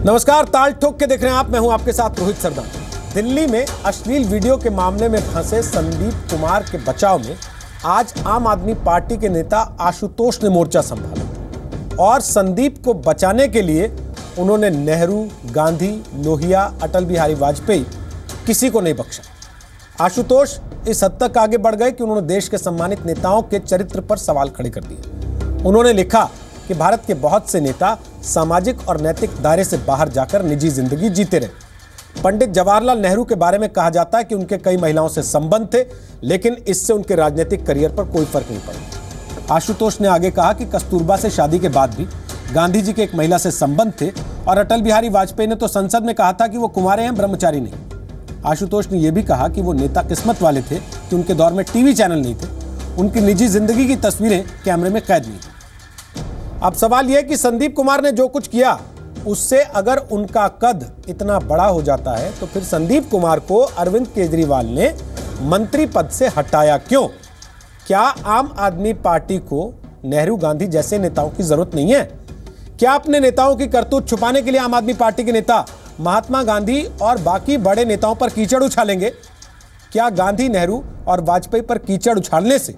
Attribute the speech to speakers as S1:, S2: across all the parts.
S1: नमस्कार, ताल ठोक के देख रहे हैं आप। मैं हूं आपके साथ रोहित सरदार। दिल्ली में अश्लील वीडियो के मामले में फंसे संदीप कुमार के बचाव में आज आम आदमी पार्टी के नेता आशुतोष ने मोर्चा संभाला और संदीप को बचाने के लिए उन्होंने नेहरू, गांधी, लोहिया, अटल बिहारी वाजपेयी किसी को नहीं बख्शा। आशुतोष इस हद तक आगे बढ़ गए कि उन्होंने देश के सम्मानित नेताओं के चरित्र पर सवाल खड़े कर दिए। उन्होंने लिखा कि भारत के बहुत से नेता सामाजिक और नैतिक दायरे से बाहर जाकर निजी जिंदगी जीते रहे। पंडित जवाहरलाल नेहरू के बारे में कहा जाता है कि उनके कई महिलाओं से संबंध थे, लेकिन इससे उनके राजनीतिक करियर पर कोई फर्क नहीं पड़ा। आशुतोष ने आगे कहा कि कस्तूरबा से शादी के बाद भी गांधी जी के एक महिला से संबंध थे और अटल बिहारी वाजपेयी ने तो संसद में कहा था कि वो कुंवारे हैं, ब्रह्मचारी नहीं। आशुतोष ने यह भी कहा कि वो नेता किस्मत वाले थे कि उनके दौर में टीवी चैनल नहीं थे, उनकी निजी जिंदगी की तस्वीरें कैमरे में कैद नहीं थी। अब सवाल यह है कि संदीप कुमार ने जो कुछ किया उससे अगर उनका कद इतना बड़ा हो जाता है तो फिर संदीप कुमार को अरविंद केजरीवाल ने मंत्री पद से हटाया क्यों? क्या आम आदमी पार्टी को नेहरू, गांधी जैसे नेताओं की जरूरत नहीं है? क्या अपने नेताओं की करतूत छुपाने के लिए आम आदमी पार्टी के नेता महात्मा गांधी और बाकी बड़े नेताओं पर कीचड़ उछालेंगे? क्या गांधी, नेहरू और वाजपेयी पर कीचड़ उछालने से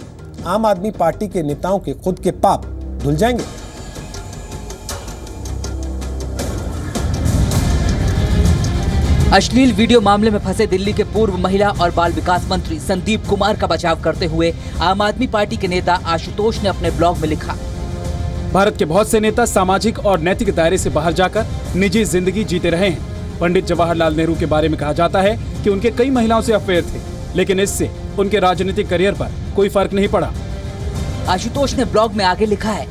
S1: आम आदमी पार्टी के नेताओं के खुद के पाप धुल जाएंगे?
S2: अश्लील वीडियो मामले में फंसे दिल्ली के पूर्व महिला और बाल विकास मंत्री संदीप कुमार का बचाव करते हुए आम आदमी पार्टी के नेता आशुतोष ने अपने ब्लॉग में लिखा,
S3: भारत के बहुत से नेता सामाजिक और नैतिक दायरे से बाहर जाकर निजी जिंदगी जीते रहे हैं। पंडित जवाहरलाल नेहरू के बारे में कहा जाता है कि उनके कई महिलाओं से अफेयर थे, लेकिन इससे उनके राजनीतिक करियर पर कोई फर्क नहीं पड़ा।
S2: आशुतोष ने ब्लॉग में आगे लिखा है,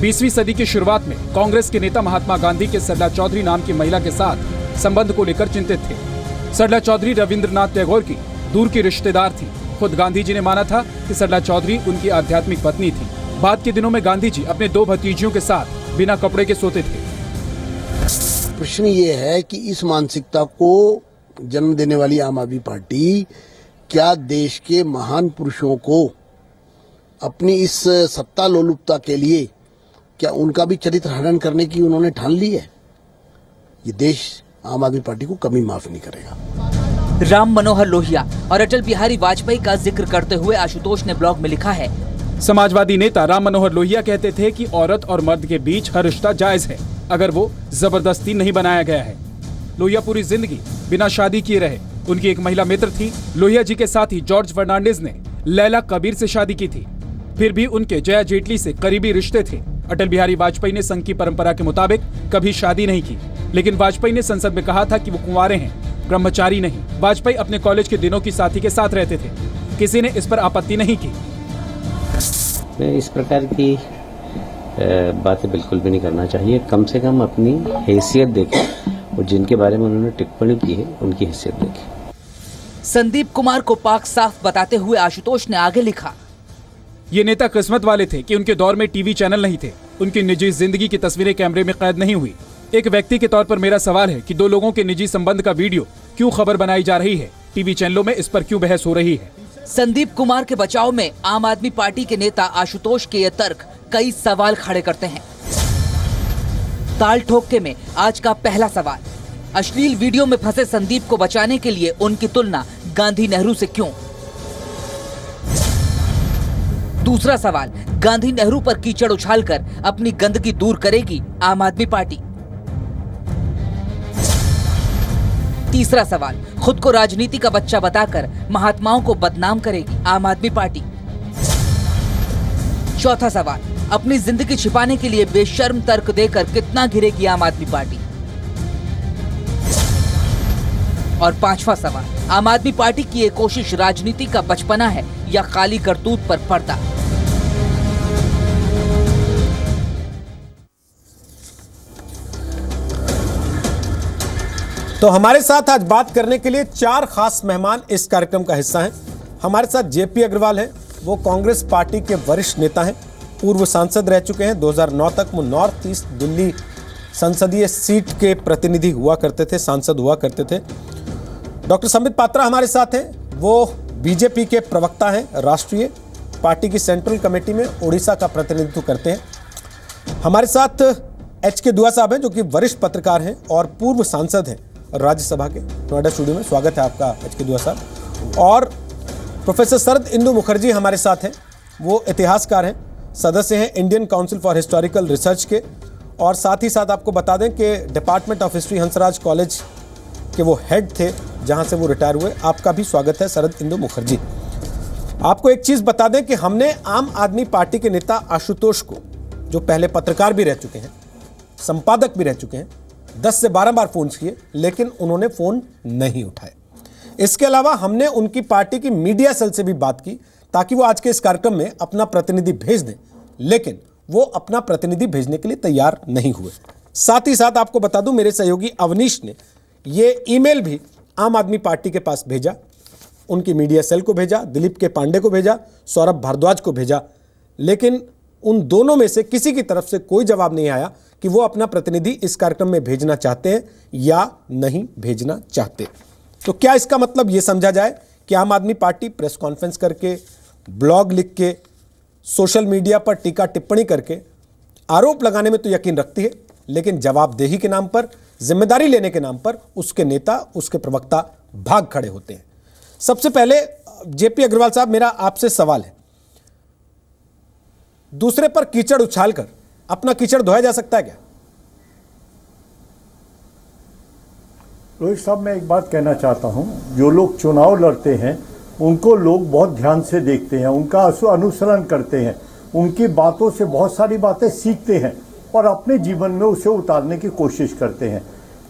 S3: 20वीं सदी की शुरुआत में कांग्रेस के नेता महात्मा गांधी के सरला चौधरी नाम की महिला के साथ संबंध को लेकर चिंतित थे। सरला चौधरी रविंद्रनाथ टैगोर की दूर की रिश्तेदार थी। खुद गांधी जी ने माना था कि सरला चौधरी उनकी आध्यात्मिक पत्नी थी। बाद के दिनों में गांधी जी अपने 2 भतीजियों के साथ बिना कपड़े के सोते थे।
S4: प्रश्न ये है कि इस मानसिकता को जन्म देने वाली आम आदमी पार्टी क्या देश के महान पुरुषों को अपनी इस सत्ता लोलुपता के लिए क्या उनका भी चरित्र हनन करने की उन्होंने ठान ली है? ये देश आम आदमी पार्टी को कभी माफ नहीं करेगा।
S2: राम मनोहर लोहिया और अटल बिहारी वाजपेयी का जिक्र करते हुए आशुतोष ने ब्लॉग में लिखा है,
S3: समाजवादी नेता राम मनोहर लोहिया कहते थे कि औरत और मर्द के बीच हर रिश्ता जायज है अगर वो जबरदस्ती नहीं बनाया गया है। लोहिया पूरी जिंदगी बिना शादी किए रहे। उनकी एक महिला मित्र थी। लोहिया जी के साथ ही जॉर्ज फर्नांडिस ने लैला कबीर से शादी की थी। फिर भी उनके जया जेटली से करीबी रिश्ते थे। अटल बिहारी वाजपेयी ने संघ की परंपरा के मुताबिक कभी शादी नहीं की, लेकिन वाजपेयी ने संसद में कहा था कि वो कुंवारे हैं, ब्रह्मचारी नहीं। वाजपेयी अपने कॉलेज के दिनों की साथी के साथ रहते थे। किसी ने इस पर आपत्ति नहीं की।
S5: इस प्रकार की बातें बिल्कुल भी नहीं करना चाहिए। कम से कम अपनी हैसियत देखें और जिनके बारे में उन्होंने टिप्पणी की है उनकी हैसियत देखें।
S2: संदीप कुमार को पाक साफ बताते हुए आशुतोष ने आगे लिखा,
S3: ये नेता किस्मत वाले थे कि उनके दौर में टीवी चैनल नहीं थे। उनकी निजी जिंदगी की तस्वीरें कैमरे में कैद नहीं हुई। एक व्यक्ति के तौर पर मेरा सवाल है कि 2 लोगों के निजी संबंध का वीडियो क्यों खबर बनाई जा रही है? टीवी चैनलों में इस पर क्यों बहस हो रही है?
S2: संदीप कुमार के बचाव में आम आदमी पार्टी के नेता आशुतोष के ये तर्क कई सवाल खड़े करते हैं। ताल ठोके में आज का पहला सवाल, अश्लील वीडियो में फंसे संदीप को बचाने के लिए उनकी तुलना गांधी, नेहरू से क्यों? दूसरा सवाल, गांधी, नेहरू पर कीचड़ उछालकर अपनी गंदगी दूर करेगी आम आदमी पार्टी? तीसरा सवाल, खुद को राजनीति का बच्चा बताकर महात्माओं को बदनाम करेगी आम आदमी पार्टी? चौथा सवाल, अपनी जिंदगी छिपाने के लिए बेशर्म तर्क देकर कितना घिरेगी आम आदमी पार्टी? और पांचवा सवाल, आम आदमी पार्टी की ये कोशिश राजनीति का बचपना है या काली करतूत पर पर्दा?
S1: तो हमारे साथ आज बात करने के लिए 4 खास मेहमान इस कार्यक्रम का हिस्सा हैं। हमारे साथ जेपी अग्रवाल हैं। वो कांग्रेस पार्टी के वरिष्ठ नेता हैं, पूर्व सांसद रह चुके हैं। 2009 तक वो नॉर्थ ईस्ट दिल्ली संसदीय सीट के प्रतिनिधि हुआ करते थे, सांसद हुआ करते थे। डॉक्टर संबित पात्रा हमारे साथ हैं। वो बीजेपी के प्रवक्ता हैं, राष्ट्रीय पार्टी की सेंट्रल कमेटी में उड़ीसा का प्रतिनिधित्व करते हैं। हमारे साथ HK दुआ साहब हैं, जो कि वरिष्ठ पत्रकार हैं और पूर्व सांसद हैं राज्यसभा के। नोएडा स्टूडियो में स्वागत है आपका HK दुआ साहब। और प्रोफेसर शरद इंदु मुखर्जी हमारे साथ हैं, वो इतिहासकार हैं, सदस्य हैं Indian council for historical research के, और साथ ही साथ आपको बता दें कि department of history Hansraj college के वो हेड थे, जहां से वो रिटायर हुए। आपका भी स्वागत है शरद इंदु मुखर्जी। आपको एक चीज़ बता दें कि हमने आम आदमी पार्टी के नेता आशुतोष को, जो पहले पत्रकार भी रह चुके हैं, संपादक भी रह चुके हैं, 10 से 12 बार फ़ोन किए, लेकिन उन्होंने फ़ोन नहीं उठाए। इसके अलावा हमने उनकी पार्टी की मीडिया सेल से भी बात की ताकि वो आज के इस कार्यक्रम में अपना प्रतिनिधि भेज दें, लेकिन वो अपना प्रतिनिधि भेजने के लिए तैयार नहीं हुए। साथ ही साथ आपको बता दूं, मेरे सहयोगी अवनीश ने ये ईमेल भी आम आदमी पार्टी के पास भेजा, उनकी मीडिया सेल को भेजा, दिलीप के पांडे को भेजा, सौरभ भारद्वाज को भेजा, लेकिन उन दोनों में से किसी की तरफ से कोई जवाब नहीं आया कि वो अपना प्रतिनिधि इस कार्यक्रम में भेजना चाहते हैं या नहीं भेजना चाहते। तो क्या इसका मतलब ये समझा जाए कि आम आदमी पार्टी प्रेस कॉन्फ्रेंस करके, ब्लॉग लिख के, सोशल मीडिया पर टीका टिप्पणी करके आरोप लगाने में तो यकीन रखती है, लेकिन जवाबदेही के नाम पर, जिम्मेदारी लेने के नाम पर उसके नेता, उसके प्रवक्ता भाग खड़े होते हैं। सबसे पहले जेपी अग्रवाल साहब, मेरा आपसे सवाल है, दूसरे पर कीचड़ उछालकर अपना कीचड़ धोया जा सकता है क्या?
S6: रोहित साहब, मैं एक बात कहना चाहता हूं, जो लोग चुनाव लड़ते हैं उनको लोग बहुत ध्यान से देखते हैं, उनका अनुसरण करते हैं, उनकी बातों से बहुत सारी बातें सीखते हैं और अपने जीवन में उसे उतारने की कोशिश करते हैं।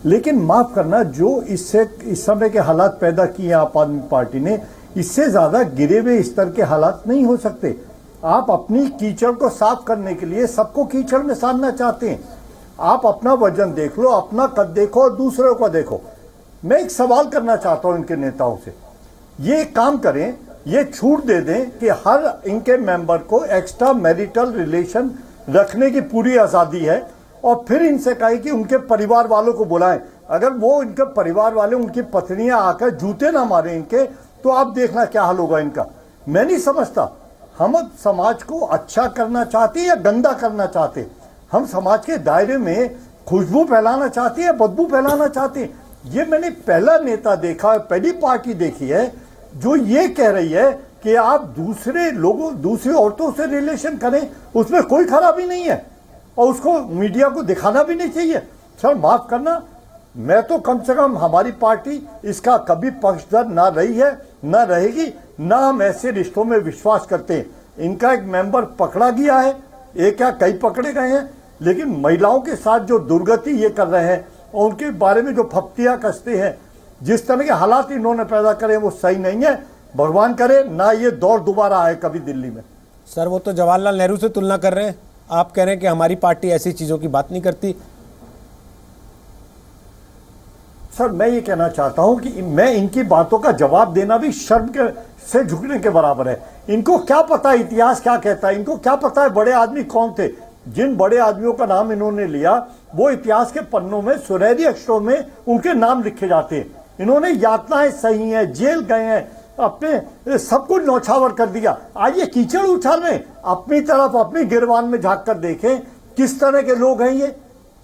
S6: लेकिन माफ़ करना, जो इस समय के हालात पैदा किए आप आदमी पार्टी ने, इससे ज़्यादा गिरे हुए स्तर के हालात नहीं हो सकते। आप अपनी कीचड़ को साफ करने के लिए सबको कीचड़ में साधना चाहते हैं। आप अपना वजन देख लो, अपना कद देखो और दूसरों को देखो। मैं एक सवाल करना चाहता हूं इनके नेताओं से, ये काम करें, ये छूट दे दें कि हर इनके मेंबर को एक्स्ट्रा मैरिटल रिलेशन रखने की पूरी आज़ादी है, और फिर इनसे कहे कि उनके परिवार वालों को बुलाएं। अगर वो इनके परिवार वाले, उनकी पत्नियां आकर जूते ना मारें इनके, तो आप देखना क्या हाल होगा इनका। मैं नहीं समझता हम समाज को अच्छा करना चाहते हैं या गंदा करना चाहते हैं। हम समाज के दायरे में खुशबू फैलाना चाहते हैं या बदबू फैलाना चाहते हैं। ये मैंने पहला नेता देखा है, पहली पार्टी देखी है जो ये कह रही है कि आप दूसरे लोगों, दूसरी औरतों से रिलेशन करें, उसमें कोई खराबी नहीं है और उसको मीडिया को दिखाना भी नहीं चाहिए। सर माफ करना, मैं तो कम से कम हमारी पार्टी इसका कभी पक्षधर ना रही है, ना रहेगी, ना हम ऐसे रिश्तों में विश्वास करते हैं। इनका एक मेंबर पकड़ा गया है, एक क्या कई पकड़े गए हैं, लेकिन महिलाओं के साथ जो दुर्गति ये कर रहे हैं और उनके बारे में जो फप्तियां कसते हैं, जिस तरह के हालात इन्होंने पैदा करे वो सही नहीं है। भगवान करे ना ये दौर दोबारा आए कभी दिल्ली में।
S1: सर, वो तो जवाहरलाल नेहरू से तुलना कर रहे हैं, आप कह रहे हैं कि हमारी पार्टी ऐसी चीजों की बात नहीं करती।
S6: सर मैं ये कहना चाहता हूं कि मैं इनकी बातों का जवाब देना भी शर्म से झुकने के बराबर है। इनको क्या पता है इतिहास क्या कहता है, इनको क्या पता है बड़े आदमी कौन थे। जिन बड़े आदमियों का नाम इन्होंने लिया वो इतिहास के पन्नों में सुनहरी अक्षरों में उनके नाम लिखे जाते हैं। इन्होंने यातनाएं सही हैं, जेल गए हैं, अपने सब कुछ नौछावर कर दिया। आज ये कीचड़ उछाल रहे, अपनी तरफ अपनी गिरबान में झांक कर देखें किस तरह के लोग हैं ये,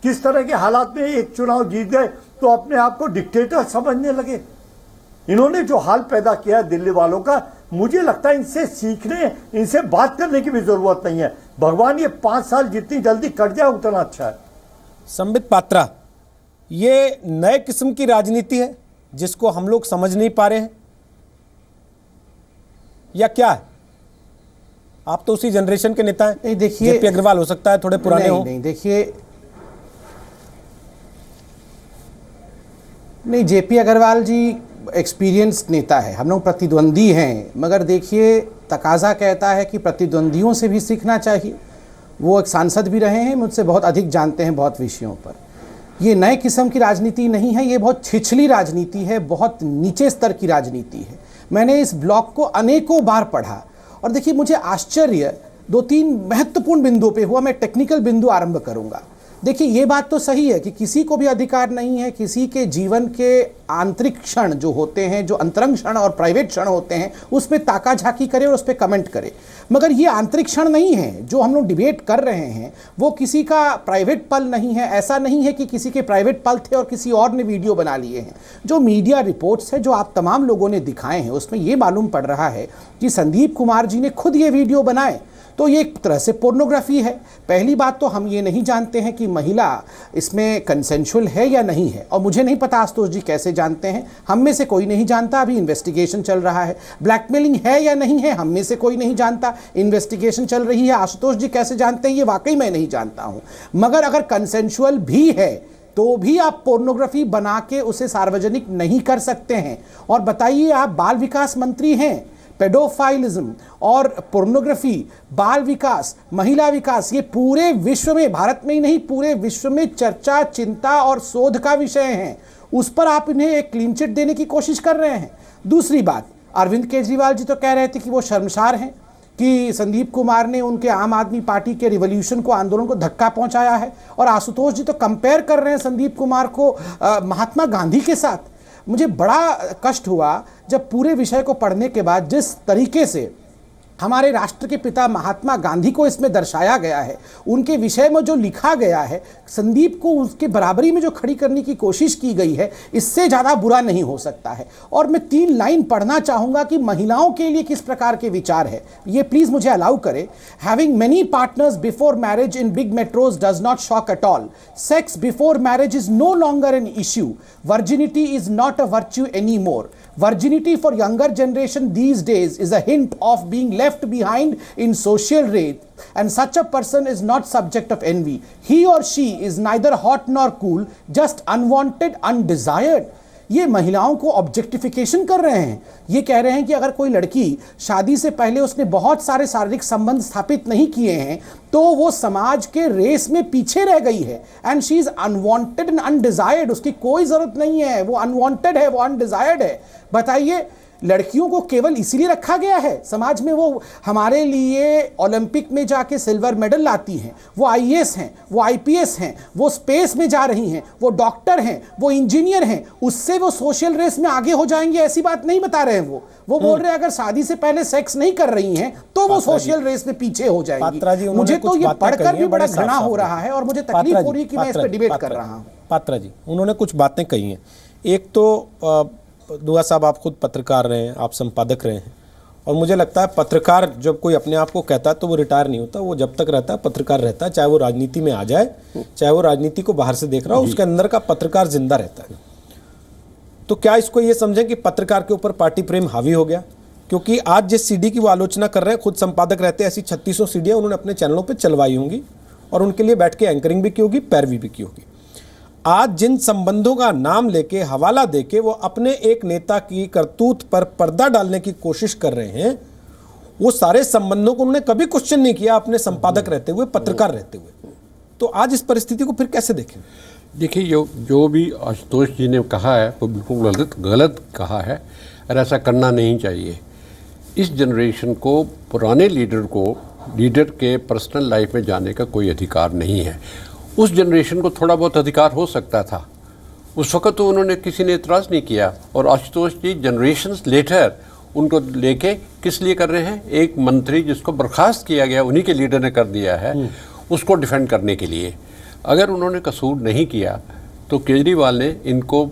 S6: किस तरह के हालात में एक चुनाव जीत गए तो अपने आप को डिक्टेटर समझने लगे। इन्होंने जो हाल पैदा किया है दिल्ली वालों का, मुझे लगता है इनसे सीखने, इनसे बात करने की भी जरूरत नहीं है। भगवान ये 5 साल जितनी जल्दी कट जाए उतना अच्छा है।
S1: संबित पात्रा, ये नए किस्म की राजनीति है जिसको हम लोग समझ नहीं पा रहे हैं या क्या है? आप तो उसी जनरेशन के नेता हैं।
S7: नहीं देखिए,
S1: जेपी अग्रवाल हो सकता है थोड़े पुराने हो।
S7: नहीं देखिए, नहीं जेपी अग्रवाल जी एक्सपीरियंस नेता है, हम लोग प्रतिद्वंदी हैं, मगर देखिए तकाजा कहता है कि प्रतिद्वंदियों से भी सीखना चाहिए। वो एक सांसद भी रहे हैं, मुझसे बहुत अधिक जानते हैं बहुत विषयों पर। ये नए किस्म की राजनीति नहीं है, ये बहुत छिछली राजनीति है, बहुत नीचे स्तर की राजनीति है। मैंने इस ब्लॉग को अनेकों बार पढ़ा और देखिए मुझे आश्चर्य 2-3 महत्वपूर्ण बिंदुओं पे हुआ। मैं टेक्निकल बिंदु आरंभ करूंगा। देखिए, ये बात तो सही है कि किसी को भी अधिकार नहीं है किसी के जीवन के आंतरिक क्षण जो होते हैं, जो अंतरंग क्षण और प्राइवेट क्षण होते हैं, उसमें ताका झाकी करे और उस पर कमेंट करे। मगर ये आंतरिक क्षण नहीं है जो हम लोग डिबेट कर रहे हैं, वो किसी का प्राइवेट पल नहीं है। ऐसा नहीं है कि किसी के प्राइवेट पल थे और किसी और ने वीडियो बना लिए हैं। जो मीडिया रिपोर्ट्स है, जो आप तमाम लोगों ने दिखाए हैं, उसमें ये मालूम पड़ रहा है कि संदीप कुमार जी ने खुद ये वीडियो बनाए, तो ये एक तरह से पोर्नोग्राफी है। पहली बात तो हम ये नहीं जानते हैं कि महिला इसमें कंसेंशुअल है या नहीं है, और मुझे नहीं पता आशुतोष जी कैसे जानते हैं, हम में से कोई नहीं जानता, अभी इन्वेस्टिगेशन चल रहा है। ब्लैकमेलिंग है या नहीं है, हम में से कोई नहीं जानता, इन्वेस्टिगेशन चल रही है। आशुतोष जी कैसे जानते हैं, ये वाकई मैं नहीं जानता हूँ। मगर अगर कंसेंशुअल भी है तो भी आप पोर्नोग्राफी बना के उसे सार्वजनिक नहीं कर सकते हैं। और बताइए, आप बाल विकास मंत्री हैं, पेडोफाइलिज्म और पोर्नोग्राफी, बाल विकास, महिला विकास, ये पूरे विश्व में, भारत में ही नहीं पूरे विश्व में चर्चा, चिंता और शोध का विषय है। उस पर आप इन्हें एक क्लीन चिट देने की कोशिश कर रहे हैं। दूसरी बात, अरविंद केजरीवाल जी तो कह रहे थे कि वो शर्मसार हैं कि संदीप कुमार ने उनके आम आदमी पार्टी के रिवॉल्यूशन को, आंदोलन को धक्का पहुंचाया है। और आशुतोष जी तो कंपेयर कर रहे हैं संदीप कुमार को महात्मा गांधी के साथ। मुझे बड़ा कष्ट हुआ जब पूरे विषय को पढ़ने के बाद जिस तरीके से हमारे राष्ट्र के पिता महात्मा गांधी को इसमें दर्शाया गया है, उनके विषय में जो लिखा गया है, संदीप को उसके बराबरी में जो खड़ी करने की कोशिश की गई है, इससे ज़्यादा बुरा नहीं हो सकता है। और मैं 3 लाइन पढ़ना चाहूँगा कि महिलाओं के लिए किस प्रकार के विचार है, ये प्लीज़ मुझे अलाउ करें। Having many partners before marriage in big metros does not shock at all. Sex before marriage is no longer an issue. Virginity is not a virtue anymore. Virginity for younger generation these days is a hint of being left behind in social wraith, and such a person is not subject of envy. He or she is neither hot nor cool, just unwanted, undesired. ये महिलाओं को objectification कर रहे हैं। ये कह रहे हैं कि अगर कोई लड़की शादी से पहले उसने बहुत सारे शारीरिक संबंध स्थापित नहीं किए हैं तो वो समाज के रेस में पीछे रह गई है, and she is unwanted and undesired. उसकी कोई जरूरत नहीं है, वो अनवांटेड है, वो अनडिजायर्ड है। बताइए, लड़कियों को केवल इसीलिए रखा गया है समाज में? वो हमारे लिए ओलंपिक में जाके सिल्वर मेडल लाती हैं, वो आईएएस हैं, वो आईपीएस हैं, वो स्पेस में जा रही हैं, वो डॉक्टर हैं, वो इंजीनियर हैं, उससे वो सोशल रेस में आगे हो जाएंगे, ऐसी बात नहीं बता रहे हैं। वो बोल रहे हैं अगर शादी से पहले सेक्स नहीं कर रही हैं तो वो सोशल रेस में पीछे हो जाएंगी। मुझे तो ये पढ़कर भी बड़ा घृणा हो रहा है और मुझे तकलीफ हो रही है कि मैं इस पर डिबेट कर रहा हूँ।
S1: पात्रा जी, उन्होंने कुछ बातें कही हैं। एक तो दुआ साहब, आप खुद पत्रकार रहे हैं, आप संपादक रहे हैं, और मुझे लगता है पत्रकार जब कोई अपने आप को कहता है तो वो रिटायर नहीं होता, वो जब तक रहता है पत्रकार रहता है, चाहे वो राजनीति में आ जाए, चाहे वो राजनीति को बाहर से देख रहा हो, उसके अंदर का पत्रकार जिंदा रहता है। तो क्या इसको ये समझें कि पत्रकार के ऊपर पार्टी प्रेम हावी हो गया? क्योंकि आज जिस सीडी की वो आलोचना कर रहे हैं, खुद संपादक रहते हैं, ऐसी 3600 सीडियाँ उन्होंने अपने चैनलों पर चलवाई होंगी और उनके लिए बैठ के एंकरिंग भी की होगी, पैरवी भी की होगी। आज जिन संबंधों का नाम लेके, हवाला देके वो अपने एक नेता की करतूत पर पर्दा डालने की कोशिश कर रहे हैं, वो सारे संबंधों को उन्होंने कभी क्वेश्चन नहीं किया अपने संपादक रहते हुए, पत्रकार रहते हुए। तो आज इस परिस्थिति को फिर कैसे देखें?
S8: देखिए, जो भी आशुतोष जी ने कहा है वो बिल्कुल गलत कहा है, और ऐसा करना नहीं चाहिए। इस जनरेशन को, पुराने लीडर के पर्सनल लाइफ में जाने का कोई अधिकार नहीं है। उस जनरेशन को थोड़ा बहुत अधिकार हो सकता था, उस वक्त तो उन्होंने, किसी ने इतराज़ नहीं किया। और आशुतोष जी जनरेशन्स लेटर उनको लेके किस लिए कर रहे हैं? एक मंत्री जिसको बर्खास्त किया गया, उन्हीं के लीडर ने कर दिया है, उसको डिफेंड करने के लिए। अगर उन्होंने कसूर नहीं किया तो केजरीवाल ने इनको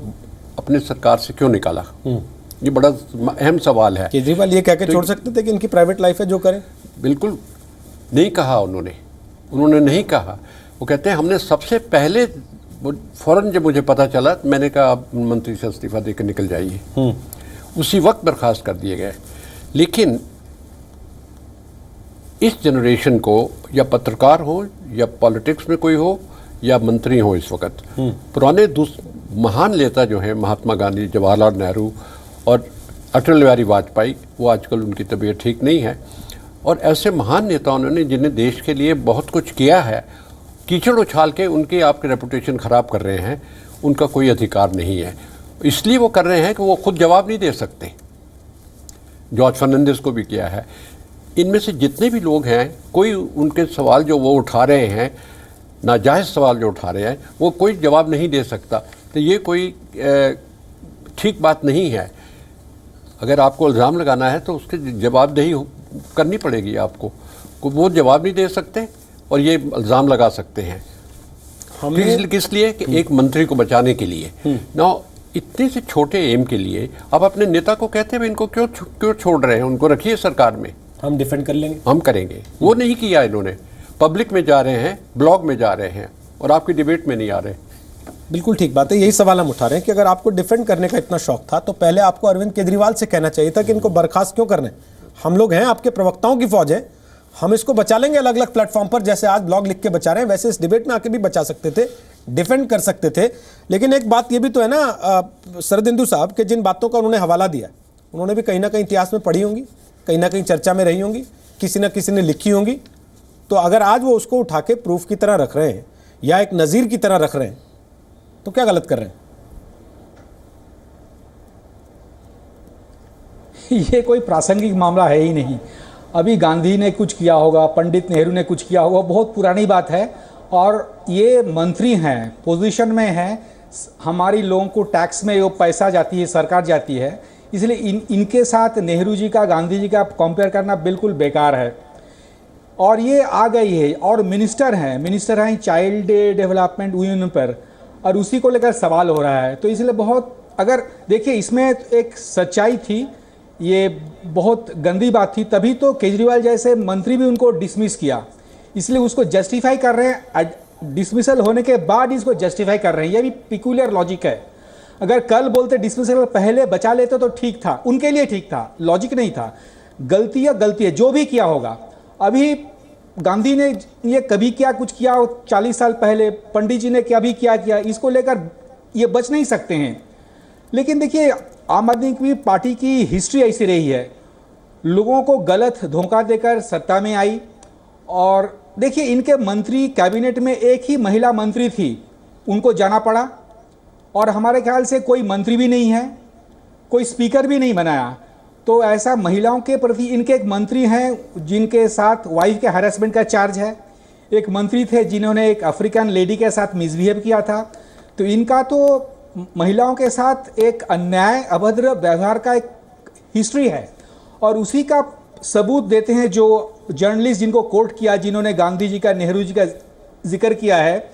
S8: अपने सरकार से क्यों निकाला? ये बड़ा अहम सवाल है।
S1: केजरीवाल ये कह के छोड़ सकते थे कि इनकी प्राइवेट लाइफ है, जो करें।
S8: बिल्कुल नहीं कहा उन्होंने नहीं कहा। वो कहते हैं हमने सबसे पहले, फौरन जब मुझे पता चला मैंने कहा आप मंत्री से इस्तीफा देकर निकल जाइए। उसी वक्त बर्खास्त कर दिए गए। लेकिन इस जनरेशन को, या पत्रकार हो या पॉलिटिक्स में कोई हो या मंत्री हो, इस वक्त पुराने महान नेता जो हैं, महात्मा गांधी, जवाहरलाल नेहरू और अटल बिहारी वाजपेयी, वो आजकल उनकी तबीयत ठीक नहीं है, और ऐसे महान नेताओं ने जिन्हें देश के लिए बहुत कुछ किया है, कीचड़ उछाल के उनकी आपकी रेपुटेशन ख़राब कर रहे हैं, उनका कोई अधिकार नहीं है। इसलिए वो कर रहे हैं कि वो खुद जवाब नहीं दे सकते। जॉर्ज फर्नांडिस को भी किया है। इनमें से जितने भी लोग हैं, कोई उनके सवाल जो वो उठा रहे हैं, नाजायज़ सवाल जो उठा रहे हैं वो कोई जवाब नहीं दे सकता, तो ये कोई ठीक बात नहीं है। अगर आपको इल्ज़ाम लगाना है तो उसकी जवाबदेही करनी पड़ेगी आपको। वो जवाब नहीं दे सकते और ये इल्ज़ाम लगा सकते हैं। किस लिए कि एक मंत्री को बचाने के लिए ना, इतने से छोटे एम के लिए आप अपने नेता को कहते हैं इनको क्यों छोड़ रहे हैं, उनको रखिए सरकार में,
S1: हम डिफेंड कर लेंगे,
S8: हम करेंगे। वो नहीं किया इन्होंने। पब्लिक में जा रहे हैं, ब्लॉग में जा रहे हैं और आपकी डिबेट में नहीं आ रहे।
S1: बिल्कुल ठीक बात है। यही सवाल हम उठा रहे हैं कि अगर आपको डिफेंड करने का इतना शौक था तो पहले आपको अरविंद केजरीवाल से कहना चाहिए था कि इनको बर्खास्त क्यों करने। हम लोग हैं, आपके प्रवक्ताओं की फौज है, हम इसको बचा लेंगे अलग अलग प्लेटफॉर्म पर, जैसे आज ब्लॉग लिख के बचा रहे हैं वैसे इस डिबेट में आके भी बचा सकते थे, डिफेंड कर सकते थे। लेकिन एक बात ये भी तो है ना शरदिंदु साहब कि जिन बातों का उन्होंने हवाला दिया, उन्होंने भी कहीं ना कहीं इतिहास में पढ़ी होंगी, कहीं ना कहीं चर्चा में रही होंगी, किसी न किसी ने लिखी होंगी। तो अगर आज वो उसको उठा के प्रूफ की तरह रख रहे हैं या एक नज़ीर की तरह रख रहे हैं तो क्या गलत कर रहे हैं?
S9: ये कोई प्रासंगिक मामला है ही नहीं। अभी गांधी ने कुछ किया होगा, पंडित नेहरू ने कुछ किया होगा, बहुत पुरानी बात है। और ये मंत्री हैं, पोजीशन में हैं, हमारी लोगों को टैक्स में वो पैसा जाती है, सरकार जाती है, इसलिए इनके साथ नेहरू जी का, गांधी जी का कंपेयर करना बिल्कुल बेकार है। और ये आ गई है और मिनिस्टर हैं चाइल्ड डेवलपमेंट यूनियन पर, और उसी को लेकर सवाल हो रहा है। तो इसलिए बहुत, अगर देखिए इसमें एक सच्चाई थी, ये बहुत गंदी बात थी, तभी तो केजरीवाल जैसे मंत्री भी उनको डिसमिस किया, इसलिए उसको जस्टिफाई कर रहे हैं। डिसमिसल होने के बाद इसको जस्टिफाई कर रहे हैं, ये भी पिकुलियर लॉजिक है। अगर कल बोलते डिसमिसल पहले बचा लेते तो ठीक था, उनके लिए ठीक था, लॉजिक नहीं था। गलती है, जो भी किया होगा। अभी गांधी ने ये कभी क्या कुछ किया 40 साल पहले, पंडित जी ने क्या भी किया, इसको लेकर ये बच नहीं सकते हैं। लेकिन देखिए आम आदमी पार्टी की हिस्ट्री ऐसी रही है, लोगों को गलत धोखा देकर सत्ता में आई। और देखिए इनके मंत्री कैबिनेट में एक ही महिला मंत्री थी, उनको जाना पड़ा। और हमारे ख्याल से कोई मंत्री भी नहीं है, कोई स्पीकर भी नहीं बनाया। तो ऐसा महिलाओं के प्रति, इनके एक मंत्री हैं जिनके साथ वाइफ के हैरेसमेंट का चार्ज है, एक मंत्री थे जिन्होंने एक अफ्रीकन लेडी के साथ मिसबिहेव किया था। तो इनका तो महिलाओं के साथ एक अन्याय, अभद्र व्यवहार का एक हिस्ट्री है। और उसी का सबूत देते हैं जो जर्नलिस्ट जिनको कोर्ट किया, जिन्होंने गांधी जी का, नेहरू जी का जिक्र किया है।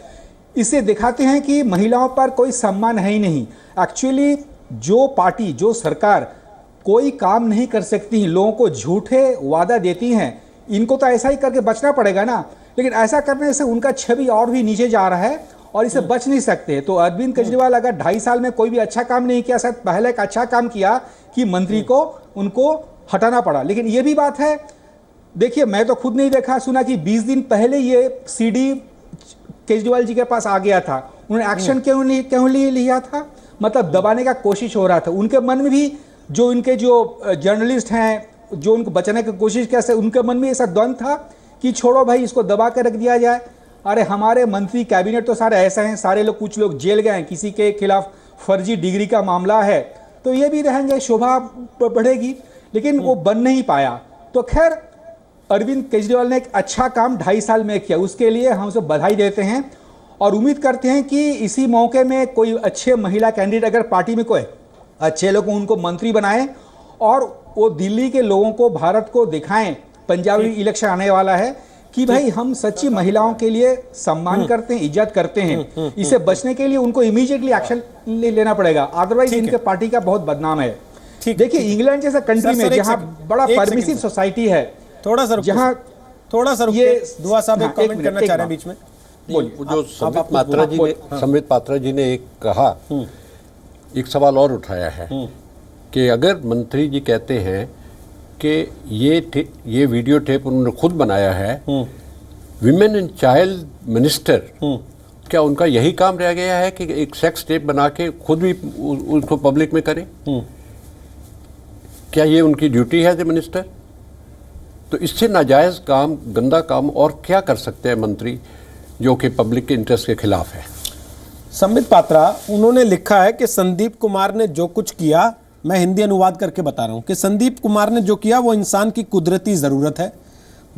S9: इससे दिखाते हैं कि महिलाओं पर कोई सम्मान है ही नहीं। एक्चुअली जो पार्टी, जो सरकार कोई काम नहीं कर सकती, लोगों को झूठे वादा देती हैं, इनको तो ऐसा ही करके बचना पड़ेगा ना। लेकिन ऐसा करने से उनका छवि और भी नीचे जा रहा है और इसे बच नहीं सकते। तो अरविंद केजरीवाल अगर 2.5 साल में कोई भी अच्छा काम नहीं किया, शायद पहले एक अच्छा काम किया कि मंत्री को उनको हटाना पड़ा। लेकिन ये भी बात है, देखिए मैं तो खुद नहीं देखा सुना कि 20 दिन पहले ये सीडी केजरीवाल जी के पास आ गया था, उन्होंने एक्शन क्यों नहीं लिया था? मतलब दबाने का कोशिश हो रहा था। उनके मन में भी, जो इनके जो जर्नलिस्ट हैं जो उनको बचाने की कोशिश कैसे, उनके मन में ऐसा द्वंद था कि छोड़ो भाई, इसको दबा कर रख दिया जाए। अरे हमारे मंत्री कैबिनेट तो सारे ऐसे हैं, सारे लोग, कुछ लोग जेल गए हैं, किसी के खिलाफ फर्जी डिग्री का मामला है, तो ये भी रहेंगे, शोभा बढ़ेगी। लेकिन वो बन नहीं पाया। तो खैर अरविंद केजरीवाल ने एक अच्छा काम 2.5 साल में किया, उसके लिए हम सब बधाई देते हैं और उम्मीद करते हैं कि इसी मौके में कोई अच्छे महिला कैंडिडेट, अगर पार्टी में कोई अच्छे लोग उनको मंत्री बनाएं और वो दिल्ली के लोगों को, भारत को दिखाएं, पंजाबी इलेक्शन आने वाला है, कि भाई हम सच्ची महिलाओं के लिए सम्मान करते हैं, इज्जत करते हैं। इससे बचने के लिए उनको इमीडिएटली एक्शन लेना पड़ेगा, अदरवाइज इनके पार्टी का बहुत बदनाम है। देखिए इंग्लैंड जैसा कंट्री में जहां बड़ा परमिसिव सोसाइटी है,
S1: थोड़ा सा ये दुआ साहब एक कमेंट करना चाह रहे हैं बीच में।
S8: जो संबित पात्रा जी ने एक कहा, एक सवाल और उठाया है कि अगर मंत्री जी कहते हैं कि ये वीडियो टेप उन्होंने खुद बनाया है, विमेन एंड चाइल्ड मिनिस्टर, क्या उनका यही काम रह गया है कि एक सेक्स टेप बना के खुद भी उसको पब्लिक में करें? क्या ये उनकी ड्यूटी है एज ए मिनिस्टर? तो इससे नाजायज़ काम, गंदा काम और क्या कर सकते हैं मंत्री जो कि पब्लिक के इंटरेस्ट के खिलाफ है?
S1: संबित पात्रा, उन्होंने लिखा है कि संदीप कुमार ने जो कुछ किया, मैं हिंदी अनुवाद करके बता रहा हूं कि संदीप कुमार ने जो किया वो इंसान की कुदरती ज़रूरत है।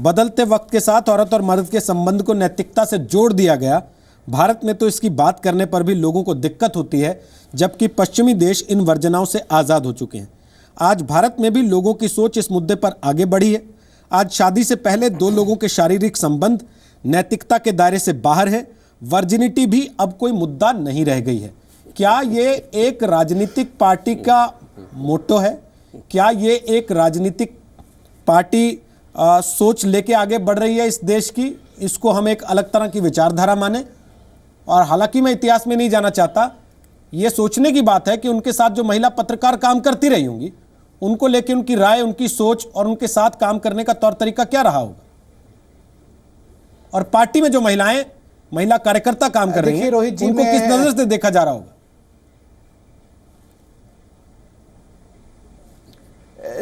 S1: बदलते वक्त के साथ औरत और मर्द के संबंध को नैतिकता से जोड़ दिया गया। भारत में तो इसकी बात करने पर भी लोगों को दिक्कत होती है, जबकि पश्चिमी देश इन वर्जनाओं से आज़ाद हो चुके हैं। आज भारत में भी लोगों की सोच इस मुद्दे पर आगे बढ़ी है। आज शादी से पहले दो लोगों के शारीरिक संबंध नैतिकता के दायरे से बाहर है। वर्जिनिटी भी अब कोई मुद्दा नहीं रह गई है। क्या ये एक राजनीतिक पार्टी का मोटो है? क्या ये एक राजनीतिक पार्टी सोच लेके आगे बढ़ रही है इस देश की? इसको हम एक अलग तरह की विचारधारा माने। और हालांकि मैं इतिहास में नहीं जाना चाहता, ये सोचने की बात है कि उनके साथ जो महिला पत्रकार काम करती रही होंगी, उनको लेके उनकी राय, उनकी सोच और उनके साथ काम करने का तौर तरीका क्या रहा होगा। और पार्टी में जो महिलाएं, महिला कार्यकर्ता काम कर रही हैं, उनको किस नजर से देखा जा रहा होगा।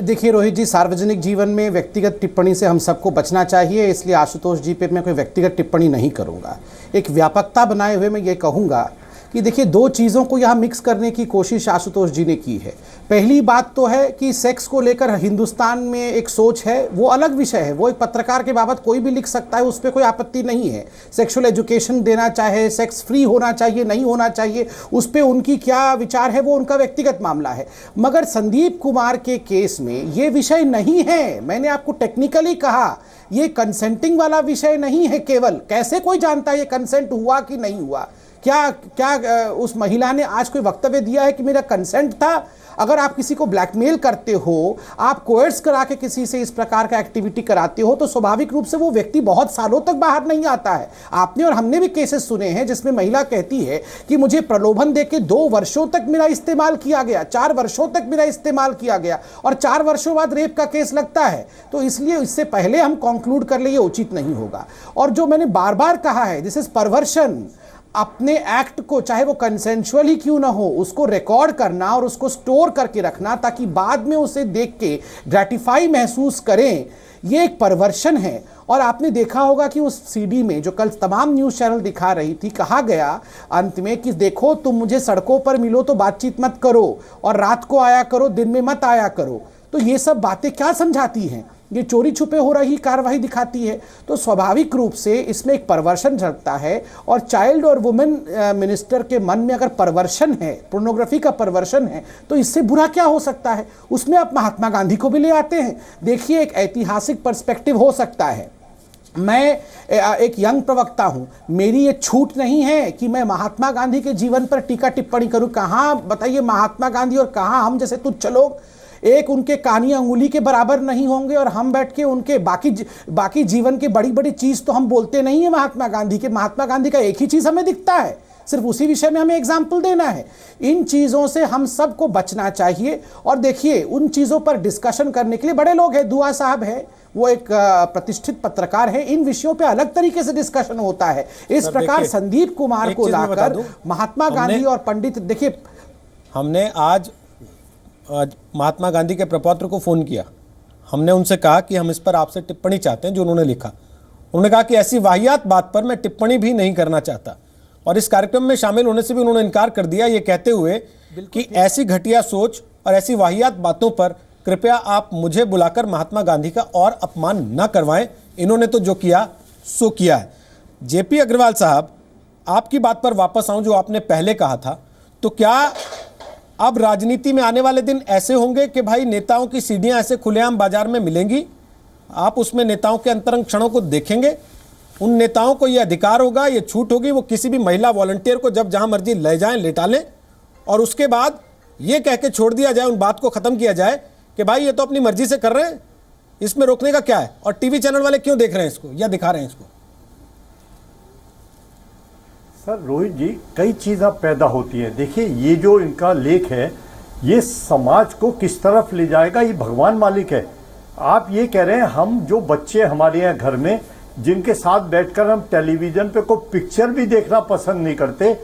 S7: देखिए रोहित जी, सार्वजनिक जीवन में व्यक्तिगत टिप्पणी से हम सबको बचना चाहिए, इसलिए आशुतोष जी पे मैं कोई व्यक्तिगत टिप्पणी नहीं करूंगा। एक व्यापकता बनाए हुए मैं ये कहूंगा कि देखिए, दो चीज़ों को यहाँ मिक्स करने की कोशिश आशुतोष जी ने की है। पहली बात तो है कि सेक्स को लेकर हिंदुस्तान में एक सोच है, वो अलग विषय है, वो एक पत्रकार के बाबत कोई भी लिख सकता है, उस पर कोई आपत्ति नहीं है। सेक्सुअल एजुकेशन देना चाहे, सेक्स फ्री होना चाहिए, नहीं होना चाहिए, उस पर उनकी क्या विचार है वो उनका व्यक्तिगत मामला है। मगर संदीप कुमार के केस में ये विषय नहीं है। मैंने आपको टेक्निकली कहा, ये कंसेंटिंग वाला विषय नहीं है। केवल कैसे कोई जानता है ये कंसेंट हुआ कि नहीं हुआ? क्या उस महिला ने आज कोई वक्तव्य दिया है कि मेरा कंसेंट था? अगर आप किसी को ब्लैकमेल करते हो, आप कोर्स करा के किसी से इस प्रकार का एक्टिविटी कराते हो, तो स्वाभाविक रूप से वो व्यक्ति बहुत सालों तक बाहर नहीं आता है। आपने और हमने भी केसेस सुने हैं जिसमें महिला कहती है कि मुझे प्रलोभन देके 2 वर्षों तक मेरा इस्तेमाल किया गया, 4 वर्षों तक मेरा इस्तेमाल किया गया, और 4 वर्षों बाद रेप का केस लगता है। तो इसलिए इससे पहले हम कंक्लूड कर ले, ये उचित नहीं होगा। और जो मैंने बार बार कहा है, दिस इज परवर्शन। अपने एक्ट को, चाहे वो कंसेंशुअल ही क्यों ना हो, उसको रिकॉर्ड करना और उसको स्टोर करके रखना ताकि बाद में उसे देख के ग्रेटिफाई महसूस करें, ये एक परवर्शन है। और आपने देखा होगा कि उस सीडी में जो कल तमाम न्यूज़ चैनल दिखा रही थी, कहा गया अंत में कि देखो, तुम मुझे सड़कों पर मिलो तो बातचीत मत करो, और रात को आया करो, दिन में मत आया करो। तो ये सब बातें क्या समझाती हैं? ये चोरी छुपे हो रही कार्रवाई दिखाती है। तो स्वाभाविक रूप से इसमें एक परवर्शन झलकता है। और चाइल्ड और वुमेन मिनिस्टर के मन में अगर परवर्शन है, पोर्नोग्राफी का परवर्शन है, तो इससे बुरा क्या हो सकता है? उसमें आप महात्मा गांधी को भी ले आते हैं। देखिए, एक ऐतिहासिक पर्सपेक्टिव हो सकता है। मैं एक यंग प्रवक्ता हूं, मेरी ये छूट नहीं है कि मैं महात्मा गांधी के जीवन पर टीका टिप्पणी करूं। कहां बताइए महात्मा गांधी और कहां हम जैसे तुच्छ लोग? एक उनके कानी अंगुली के बराबर नहीं होंगे, और हम बैठ के उनके बाकी जीवन के बड़ी बड़ी चीज तो हम बोलते नहीं है महात्मा गांधी के। महात्मा गांधी का एक ही चीज हमें दिखता है, सिर्फ उसी विषय में हमें एग्जाम्पल देना है। इन चीज़ों से हम सबको बचना चाहिए। और देखिए, उन चीज़ों पर डिस्कशन करने के लिए बड़े लोग हैं, दुआ साहब है, वो एक प्रतिष्ठित पत्रकार है, इन विषयों पे अलग तरीके से डिस्कशन होता है। इस प्रकार संदीप कुमार को लाकर महात्मा गांधी और पंडित, देखिए,
S1: हमने आज महात्मा गांधी के प्रपौत्र को फ़ोन किया। हमने उनसे कहा कि हम इस पर आपसे टिप्पणी चाहते हैं जो उन्होंने लिखा। उन्होंने कहा कि ऐसी वाहियात बात पर मैं टिप्पणी भी नहीं करना चाहता, और इस कार्यक्रम में शामिल होने से भी उन्होंने इनकार कर दिया, ये कहते हुए कि ऐसी घटिया सोच और ऐसी वाहियात बातों पर कृपया आप मुझे बुलाकर महात्मा गांधी का और अपमान न करवाएं। इन्होंने तो जो किया सो किया है। जेपी अग्रवाल साहब, आपकी बात पर वापस आऊं जो आपने पहले कहा था, तो क्या अब राजनीति में आने वाले दिन ऐसे होंगे कि भाई नेताओं की सीढ़ियां ऐसे खुलेआम बाजार में मिलेंगी, आप उसमें नेताओं के अंतरंग क्षणों को देखेंगे? उन नेताओं को ये अधिकार होगा, ये छूट होगी, वो किसी भी महिला वॉलंटियर को जब जहां मर्जी ले जाएं, लेटा लें, और उसके बाद ये कह के छोड़ दिया जाए, उन बात को खत्म किया जाए कि भाई ये तो अपनी मर्जी से कर रहे हैं, इसमें रोकने का क्या है? और टीवी चैनल वाले क्यों देख रहे हैं इसको या दिखा रहे हैं इसको?
S6: सर रोहित जी, कई चीज़ें पैदा होती हैं। देखिए, ये जो इनका लेख है, ये समाज को किस तरफ ले जाएगा ये भगवान मालिक है। आप ये कह रहे हैं हम जो बच्चे हमारे यहाँ घर में जिनके साथ बैठकर हम टेलीविजन पे कोई पिक्चर भी देखना पसंद नहीं करते,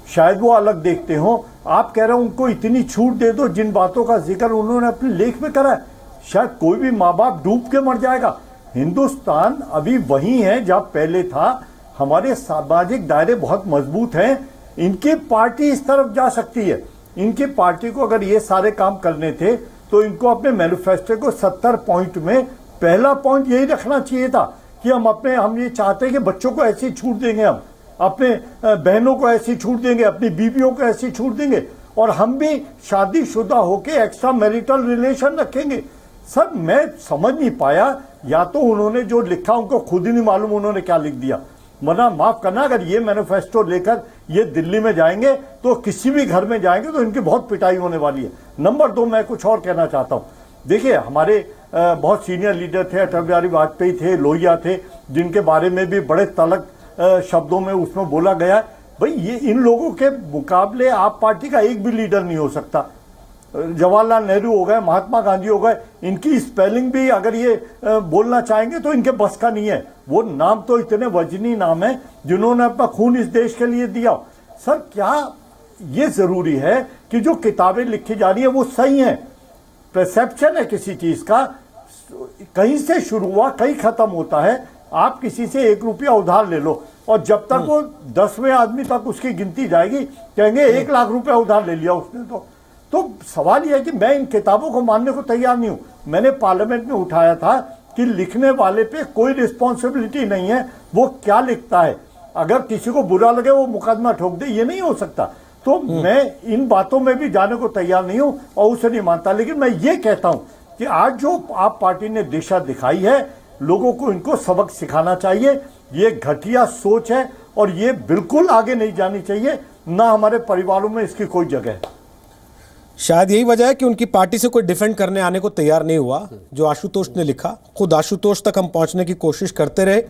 S6: शायद वो अलग देखते हो, आप कह रहे हो उनको इतनी छूट दे दो जिन बातों का जिक्र उन्होंने अपने लेख में करा है। शायद कोई भी माँ बाप डूब के मर जाएगा। हिंदुस्तान अभी वही है जहाँ पहले था। हमारे सामाजिक दायरे बहुत मजबूत हैं। इनकी पार्टी इस तरफ जा सकती है। इनकी पार्टी को अगर ये सारे काम करने थे तो इनको अपने मैनिफेस्टो को 70 पॉइंट में पहला पॉइंट यही रखना चाहिए था कि हम ये चाहते हैं कि बच्चों को ऐसी छूट देंगे, हम अपने बहनों को ऐसी छूट देंगे, अपनी बीवियों को ऐसी छूट देंगे, और हम भी शादीशुदा होके एक्स्ट्रा मैरिटल रिलेशन रखेंगे। सर मैं समझ नहीं पाया, या तो उन्होंने जो लिखा उनको खुद ही नहीं मालूम उन्होंने क्या लिख दिया, वरना माफ करना अगर ये मैनिफेस्टो लेकर ये दिल्ली में जाएंगे तो किसी भी घर में जाएंगे तो इनकी बहुत पिटाई होने वाली है। नंबर 2, मैं कुछ और कहना चाहता हूँ। देखिए हमारे बहुत सीनियर लीडर थे, अटल बिहारी वाजपेयी थे, लोहिया थे, जिनके बारे में भी बड़े तलक शब्दों में उसमें बोला गया। भाई ये इन लोगों के मुकाबले आप पार्टी का एक भी लीडर नहीं हो सकता। जवाहरलाल नेहरू हो गए, महात्मा गांधी हो गए, इनकी स्पेलिंग भी अगर ये बोलना चाहेंगे तो इनके बस का नहीं है। वो नाम तो इतने वजनी नाम है जिन्होंने अपना खून इस देश के लिए दिया। सर क्या ये जरूरी है कि जो किताबें लिखी जा रही है वो सही है? परसेप्शन है किसी चीज का, कहीं से शुरू हुआ कहीं खत्म होता है। आप किसी से 1 रुपया उधार ले लो और जब तक वो 10वें आदमी तक उसकी गिनती जाएगी कहेंगे 1 लाख रुपया उधार ले लिया उसने। तो सवाल यह है कि मैं इन किताबों को मानने को तैयार नहीं हूं। मैंने पार्लियामेंट में उठाया था कि लिखने वाले पे कोई रिस्पॉन्सिबिलिटी नहीं है, वो क्या लिखता है, अगर किसी को बुरा लगे वो मुकदमा ठोक दे, ये नहीं हो सकता। तो मैं इन बातों में भी जाने को तैयार नहीं हूं और उसे नहीं मानता। लेकिन मैं ये कहता हूं कि आज जो आप पार्टी ने दिशा दिखाई है, लोगों को इनको सबक सिखाना चाहिए। ये घटिया सोच है और ये बिल्कुल आगे नहीं जानी चाहिए, ना हमारे परिवारों में इसकी कोई जगह है।
S1: शायद यही वजह है कि उनकी पार्टी से कोई डिफेंड करने आने को तैयार नहीं हुआ। जो आशुतोष ने लिखा, खुद आशुतोष तक हम पहुंचने की कोशिश करते रहे,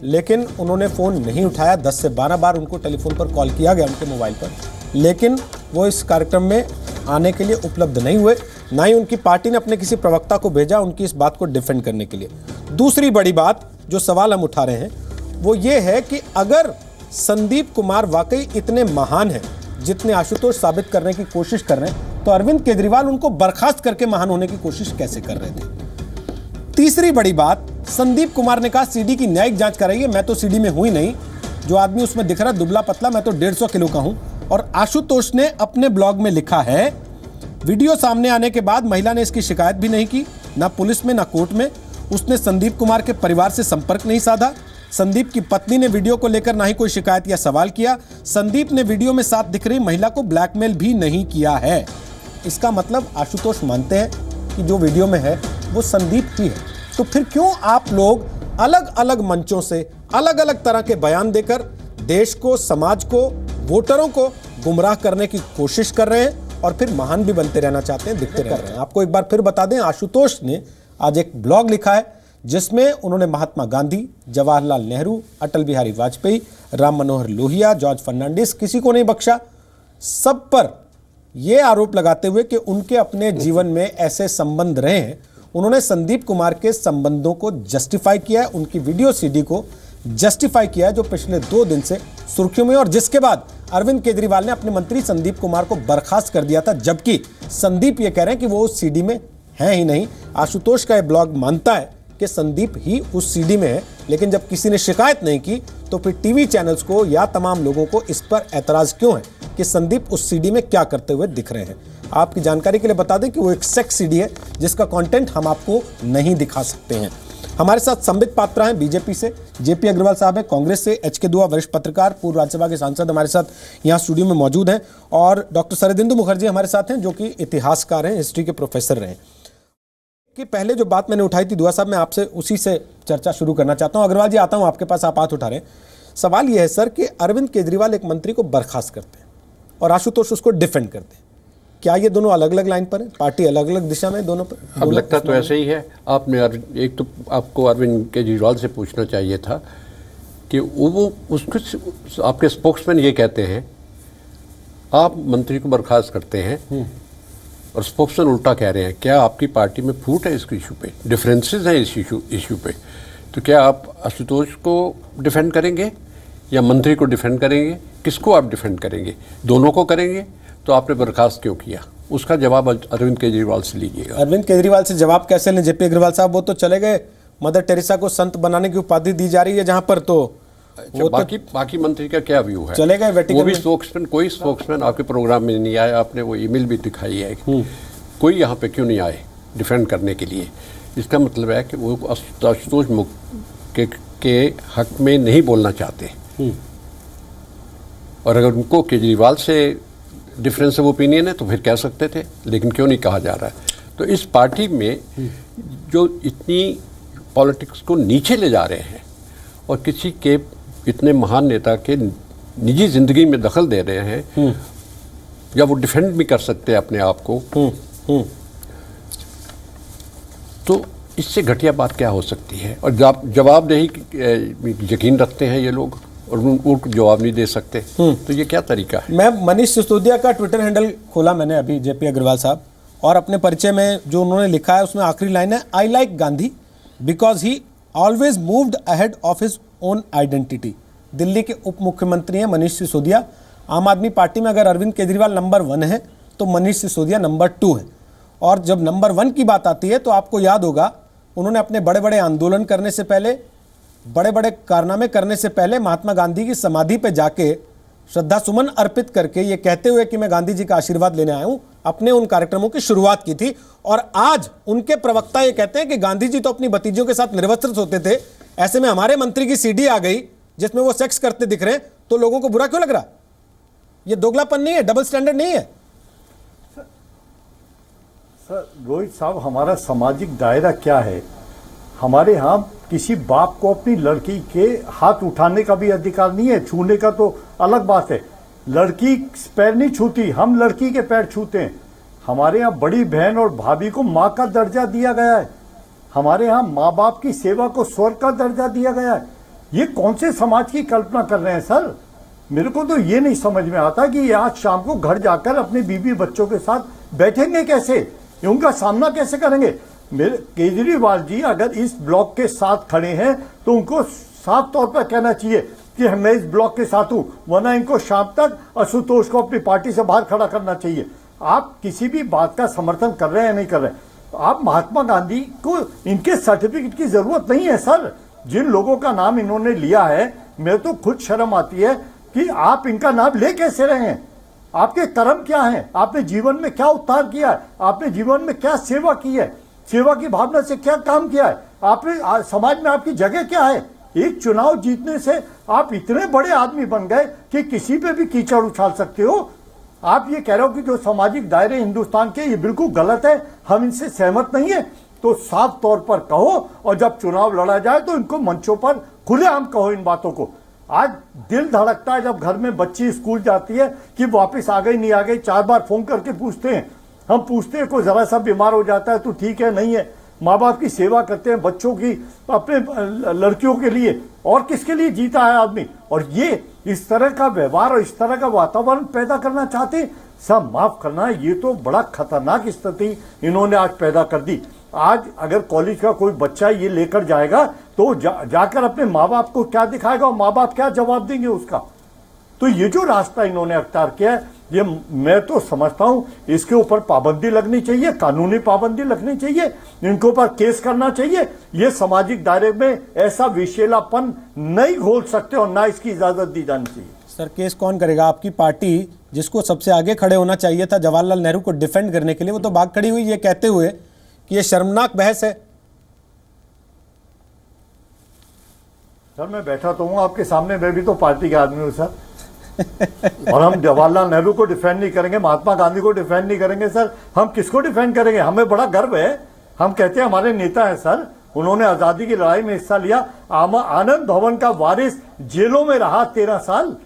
S1: लेकिन उन्होंने फ़ोन नहीं उठाया। 10 से 12 बार उनको टेलीफोन पर कॉल किया गया उनके मोबाइल पर, लेकिन वो इस कार्यक्रम में आने के लिए उपलब्ध नहीं हुए। ना ही उनकी पार्टी ने अपने किसी प्रवक्ता को भेजा उनकी इस बात को डिफेंड करने के लिए। दूसरी बड़ी बात जो सवाल हम उठा रहे हैं वो ये है कि अगर संदीप कुमार वाकई इतने महान हैं जितने आशुतोष साबित करने की कोशिश कर रहे हैं, तो अरविंद केजरीवाल उनको बर्खास्त करके महान होने की कोशिश कैसे कर रहे थे? तीसरी बड़ी बात, संदीप कुमार ने कहा सीडी की न्यायिक जांच कराइए। मैं तो सीडी में हुई नहीं, जो आदमी उसमें दिख रहा दुबला पतला, मैं तो 150 किलो का हूं। और आशुतोष ने अपने ब्लॉग में लिखा है, वीडियो सामने आने के बाद महिला ने इसकी शिकायत भी नहीं की, ना पुलिस में ना कोर्ट में। उसने संदीप कुमार के परिवार से संपर्क नहीं साधा। संदीप की पत्नी ने वीडियो को लेकर ना ही कोई शिकायत या सवाल किया। संदीप ने वीडियो में साथ दिख रही महिला को ब्लैकमेल भी नहीं किया है। इसका मतलब आशुतोष मानते हैं कि जो वीडियो में है वो संदीप ही है। तो फिर क्यों आप लोग अलग अलग मंचों से अलग अलग तरह के बयान देकर देश को, समाज को, वोटरों को गुमराह करने की कोशिश कर रहे हैं और फिर महान भी बनते रहना चाहते हैं, दिखते रह रहे हैं? आपको एक बार फिर बता दें, आशुतोष ने आज एक ब्लॉग लिखा है जिसमें उन्होंने महात्मा गांधी, जवाहरलाल नेहरू, अटल बिहारी वाजपेयी, राम मनोहर लोहिया, जॉर्ज फर्नांडिस, किसी को नहीं बख्शा। सब पर यह आरोप लगाते हुए कि उनके अपने जीवन में ऐसे संबंध रहे हैं, उन्होंने संदीप कुमार के संबंधों को जस्टिफाई किया है, उनकी वीडियो सीडी को जस्टिफाई किया है, जो पिछले 2 दिन से सुर्खियों में, और जिसके बाद अरविंद केजरीवाल ने अपने मंत्री संदीप कुमार को बर्खास्त कर दिया था, जबकि संदीप ये कह रहे हैं कि वो उस सीडी में है ही नहीं। आशुतोष का यह ब्लॉग मानता है कि संदीप ही उस सीडी में है, लेकिन जब किसी ने शिकायत नहीं की तो फिर टीवी चैनल्स को या तमाम लोगों को इस पर एतराज क्यों है कि संदीप उस सीडी में क्या करते हुए दिख रहे हैं? आपकी जानकारी के लिए बता दें कि वो एक सेक्स सीडी है जिसका कंटेंट हम आपको नहीं दिखा सकते हैं। हमारे साथ संबित पात्रा हैं बीजेपी से, जेपी अग्रवाल साहब हैं कांग्रेस से, एचके दुआ वरिष्ठ पत्रकार, पूर्व राज्यसभा के सांसद हमारे साथ यहाँ स्टूडियो में मौजूद हैं, और डॉक्टर शरदिंदु मुखर्जी हमारे साथ हैं जो कि इतिहासकार हैं, हिस्ट्री के प्रोफेसर रहे। कि पहले जो बात मैंने उठाई थी दुआ साहब, मैं आपसे उसी से चर्चा शुरू करना चाहता हूं। अग्रवाल जी, आता हूं आपके पास, आप हाथ उठा रहे हैं। सवाल यह है सर कि अरविंद केजरीवाल एक मंत्री को बर्खास्त करते हैं और आशुतोष उसको डिफेंड करते हैं। क्या ये दोनों अलग अलग लाइन पर है? पार्टी अलग अलग दिशा में दोनों पर?
S8: अब लगता तो ऐसे ही है। आपने एक तो आपको अरविंद केजरीवाल से पूछना चाहिए था कि वो उसको, आपके स्पोक्समैन ये कहते हैं आप मंत्री को बर्खास्त करते हैं और स्पोक्समैन उल्टा कह रहे हैं। क्या आपकी पार्टी में फूट है इस इशू पे, डिफरेंसेस हैं इस इशू पे? तो क्या आप आशुतोष को डिफेंड करेंगे या मंत्री को डिफेंड करेंगे? किसको आप डिफेंड करेंगे? दोनों को करेंगे? तो आपने बर्खास्त क्यों किया? उसका जवाब अरविंद केजरीवाल से लीजिएगा।
S1: अरविंद केजरीवाल से जवाब कैसे लें? जेपी अग्रवाल साहब, वो तो चले गए, मदर टेरेसा को संत बनाने की उपाधि दी जा रही है जहां पर, तो
S8: वो बाकी मंत्री का क्या व्यू है?
S1: चले गए वेटिकन
S8: वो भी स्पोक्समैन, कोई स्पोक्समैन आपके प्रोग्राम में नहीं आया। आपने वो ईमेल भी दिखाई है, कोई यहाँ पे क्यों नहीं आए डिफेंड करने के लिए? इसका मतलब है कि वो आशुतोष के हक में नहीं बोलना चाहते। और अगर उनको केजरीवाल से डिफरेंस ऑफ ओपिनियन है तो फिर कह सकते थे, लेकिन क्यों नहीं कहा जा रहा है। तो इस पार्टी में जो इतनी पॉलिटिक्स को नीचे ले जा रहे हैं और किसी के इतने महान नेता के निजी जिंदगी में दखल दे रहे हैं, या वो डिफेंड भी कर सकते हैं अपने आप को, तो इससे घटिया बात क्या हो सकती है। और जवाबदेही यकीन रखते हैं ये लोग और उनको जवाब नहीं दे सकते, तो ये क्या तरीका है।
S1: मैं मनीष सिसोदिया का ट्विटर हैंडल खोला मैंने अभी, जेपी अग्रवाल साहब, और अपने परिचय में जो उन्होंने लिखा है उसमें आखिरी लाइन है, I like Gandhi because he always moved ahead of his own identity. Delhi के उप मुख्यमंत्री हैं मनीष सिसोदिया। आम आदमी पार्टी में अगर अरविंद केजरीवाल नंबर 1 है तो मनीष सिसोदिया नंबर 2 है। और जब नंबर 1 की बात आती है तो आपको याद होगा उन्होंने अपने बड़े बड़े आंदोलन करने से पहले, बड़े बड़े कारनामे करने से पहले महात्मा गांधी की समाधि पे जाके श्रद्धा सुमन अर्पित करके ये कहते हुए कि मैं गांधी जी का आशीर्वाद लेने आया हूं, अपने उन कार्यक्रमों की शुरुआत की थी। और आज उनके प्रवक्ता ये कहते हैं कि गांधी जी तो अपनी भतीजियों के साथ निर्वस्त्र होते थे, ऐसे में हमारे मंत्री की सीडी आ गई जिसमें वो सेक्स करते दिख रहे हैं, तो लोगों को बुरा क्यों लग रहा? ये दोगलापन नहीं है, डबल स्टैंडर्ड नहीं है।
S6: सर रोहित साहब, हमारा सामाजिक दायरा क्या है? हमारे यहाँ किसी बाप को अपनी लड़की के हाथ उठाने का भी अधिकार नहीं है, छूने का तो अलग बात है। लड़की पैर नहीं छूती, हम लड़की के पैर छूते हैं। हमारे यहाँ बड़ी बहन और भाभी को माँ का दर्जा दिया गया है। हमारे यहाँ माँ बाप की सेवा को स्वर्ग का दर्जा दिया गया है। ये कौन से समाज की कल्पना कर रहे हैं सर? मेरे को तो ये नहीं समझ में आता कि ये आज शाम को घर जाकर अपने बीवी बच्चों के साथ बैठेंगे कैसे, उनका सामना कैसे करेंगे। मेरे केजरीवाल जी अगर इस ब्लॉक के साथ खड़े हैं तो उनको साफ तौर पर कहना चाहिए कि मैं इस ब्लॉक के साथ हूं, वरना इनको शाम तक आशुतोष को अपनी पार्टी से बाहर खड़ा करना चाहिए। आप किसी भी बात का समर्थन कर रहे हैं या नहीं कर रहे हैं, आप महात्मा गांधी को इनके सर्टिफिकेट की जरूरत नहीं है सर। जिन लोगों का नाम इन्होंने लिया है, मेरे तो खुद शर्म आती है कि आप इनका नाम ले कैसे रहे हैं। आपके कर्म क्या हैं? आपने जीवन में क्या उद्धार किया है? आपने जीवन में क्या सेवा की है? सेवा की भावना से क्या काम किया है आपने? समाज में आपकी जगह क्या है? एक चुनाव जीतने से आप इतने बड़े आदमी बन गए कि किसी पे भी कीचड़ उछाल सकते हो। आप ये कह रहे हो कि जो सामाजिक दायरे हिंदुस्तान के, ये बिल्कुल गलत है, हम इनसे सहमत नहीं है, तो साफ तौर पर कहो। और जब चुनाव लड़ा जाए तो इनको मंचों पर खुलेआम कहो इन बातों को। आज दिल धड़कता है जब घर में बच्ची स्कूल जाती है कि वापस आ गई नहीं आ गई, 4 बार फोन करके पूछते हैं। हम पूछते हैं कोई जरा सा बीमार हो जाता है तो ठीक है नहीं है। माँ बाप की सेवा करते हैं, बच्चों की, अपने लड़कियों के लिए, और किसके लिए जीता है आदमी। और ये इस तरह का व्यवहार और इस तरह का वातावरण पैदा करना चाहते, सब माफ करना, ये तो बड़ा खतरनाक स्थिति इन्होंने आज पैदा कर दी। आज अगर कॉलेज का कोई बच्चा ये लेकर जाएगा तो जाकर अपने माँ बाप को क्या दिखाएगा और माँ बाप क्या जवाब देंगे उसका। तो ये जो रास्ता इन्होंने अख्तियार किया है, ये मैं तो समझता हूं इसके ऊपर पाबंदी लगनी चाहिए, कानूनी पाबंदी लगनी चाहिए, इनके ऊपर केस करना चाहिए। ये सामाजिक दायरे में ऐसा विशेलापन नहीं घोल सकते और ना इसकी इजाजत दी जानी चाहिए।
S1: सर केस कौन करेगा? आपकी पार्टी जिसको सबसे आगे खड़े होना चाहिए था जवाहरलाल नेहरू को डिफेंड करने के लिए, वो तो भाग खड़ी हुई ये कहते हुए कि ये शर्मनाक बहस है।
S6: सर मैं बैठा तो हूं आपके सामने, मैं भी तो पार्टी का आदमी हूं सर। और हम जवाहरलाल नेहरू को डिफेंड नहीं करेंगे, महात्मा गांधी को डिफेंड नहीं करेंगे सर, हम किसको डिफेंड करेंगे? हमें बड़ा गर्व है, हम कहते हैं हमारे नेता है सर, उन्होंने आजादी की लड़ाई में हिस्सा लिया। आनंद भवन का वारिस जेलों में रहा 13 साल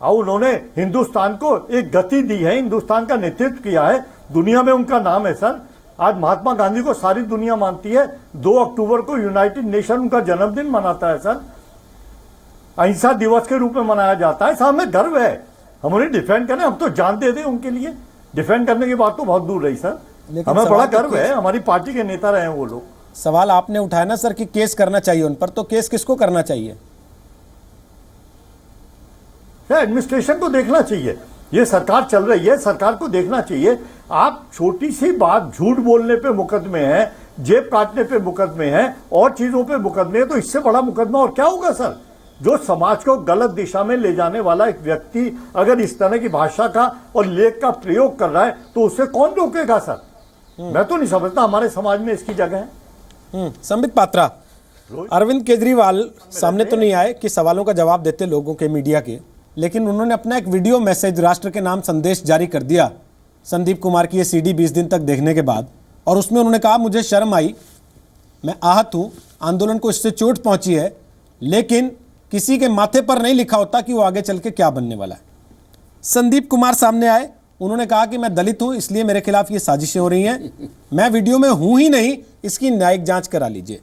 S6: और उन्होंने हिंदुस्तान को एक गति दी है, हिंदुस्तान का नेतृत्व किया है, दुनिया में उनका नाम है सर। आज महात्मा गांधी को सारी दुनिया मानती है। 2 अक्टूबर को यूनाइटेड नेशन उनका जन्मदिन मनाता है सर, अहिंसा दिवस के रूप में मनाया जाता है। साहब में गर्व है, हम उन्हें डिफेंड करें, हम तो जान दे दें उनके लिए। डिफेंड करने की बात तो बहुत दूर रही सर, हमें बड़ा गर्व है, हमारी पार्टी के नेता रहे हैं वो लोग।
S1: सवाल आपने उठाया ना सर कि केस करना चाहिए उन पर, तो केस किसको करना चाहिए?
S6: एडमिनिस्ट्रेशन को देखना चाहिए, ये सरकार चल रही है, सरकार को देखना चाहिए। आप छोटी सी बात, झूठ बोलने पे मुकदमे हैं, जेब काटने पे मुकदमे हैं, और चीजों पे मुकदमे हैं, तो इससे बड़ा मुकदमा और क्या होगा सर? जो समाज को गलत दिशा में ले जाने वाला एक व्यक्ति अगर इस तरह की भाषा का और लेख का प्रयोग कर रहा है तो उसे कौन रोकेगा सर? मैं तो नहीं समझता हमारे समाज में इसकी जगह है।
S1: संबित पात्रा, अरविंद केजरीवाल सामने तो नहीं आए कि सवालों का जवाब देते लोगों के, मीडिया के, लेकिन उन्होंने अपना एक वीडियो मैसेज राष्ट्र के नाम संदेश जारी कर दिया संदीप कुमार की ये सीडी 20 दिन तक देखने के बाद, और उसमें उन्होंने कहा मुझे शर्म आई, मैं आहत हूं, आंदोलन को इससे चोट पहुंची है, लेकिन किसी के माथे पर नहीं लिखा होता कि वो आगे चल के क्या बनने वाला है। संदीप कुमार सामने आए, उन्होंने कहा कि मैं दलित हूं इसलिए मेरे खिलाफ ये साजिशें हो रही हैं, मैं वीडियो में हूं ही नहीं, इसकी न्यायिक जांच करा लीजिए।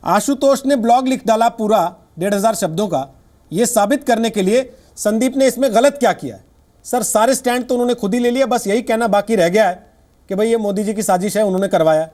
S1: आशुतोष ने ब्लॉग लिख डाला पूरा 1500 शब्दों का, यह साबित करने के लिए संदीप ने इसमें गलत क्या किया है। सर सारे स्टैंड तो उन्होंने खुद ही ले लिया, बस यही कहना बाकी रह गया है कि भाई ये मोदी जी की साजिश है, उन्होंने करवाया।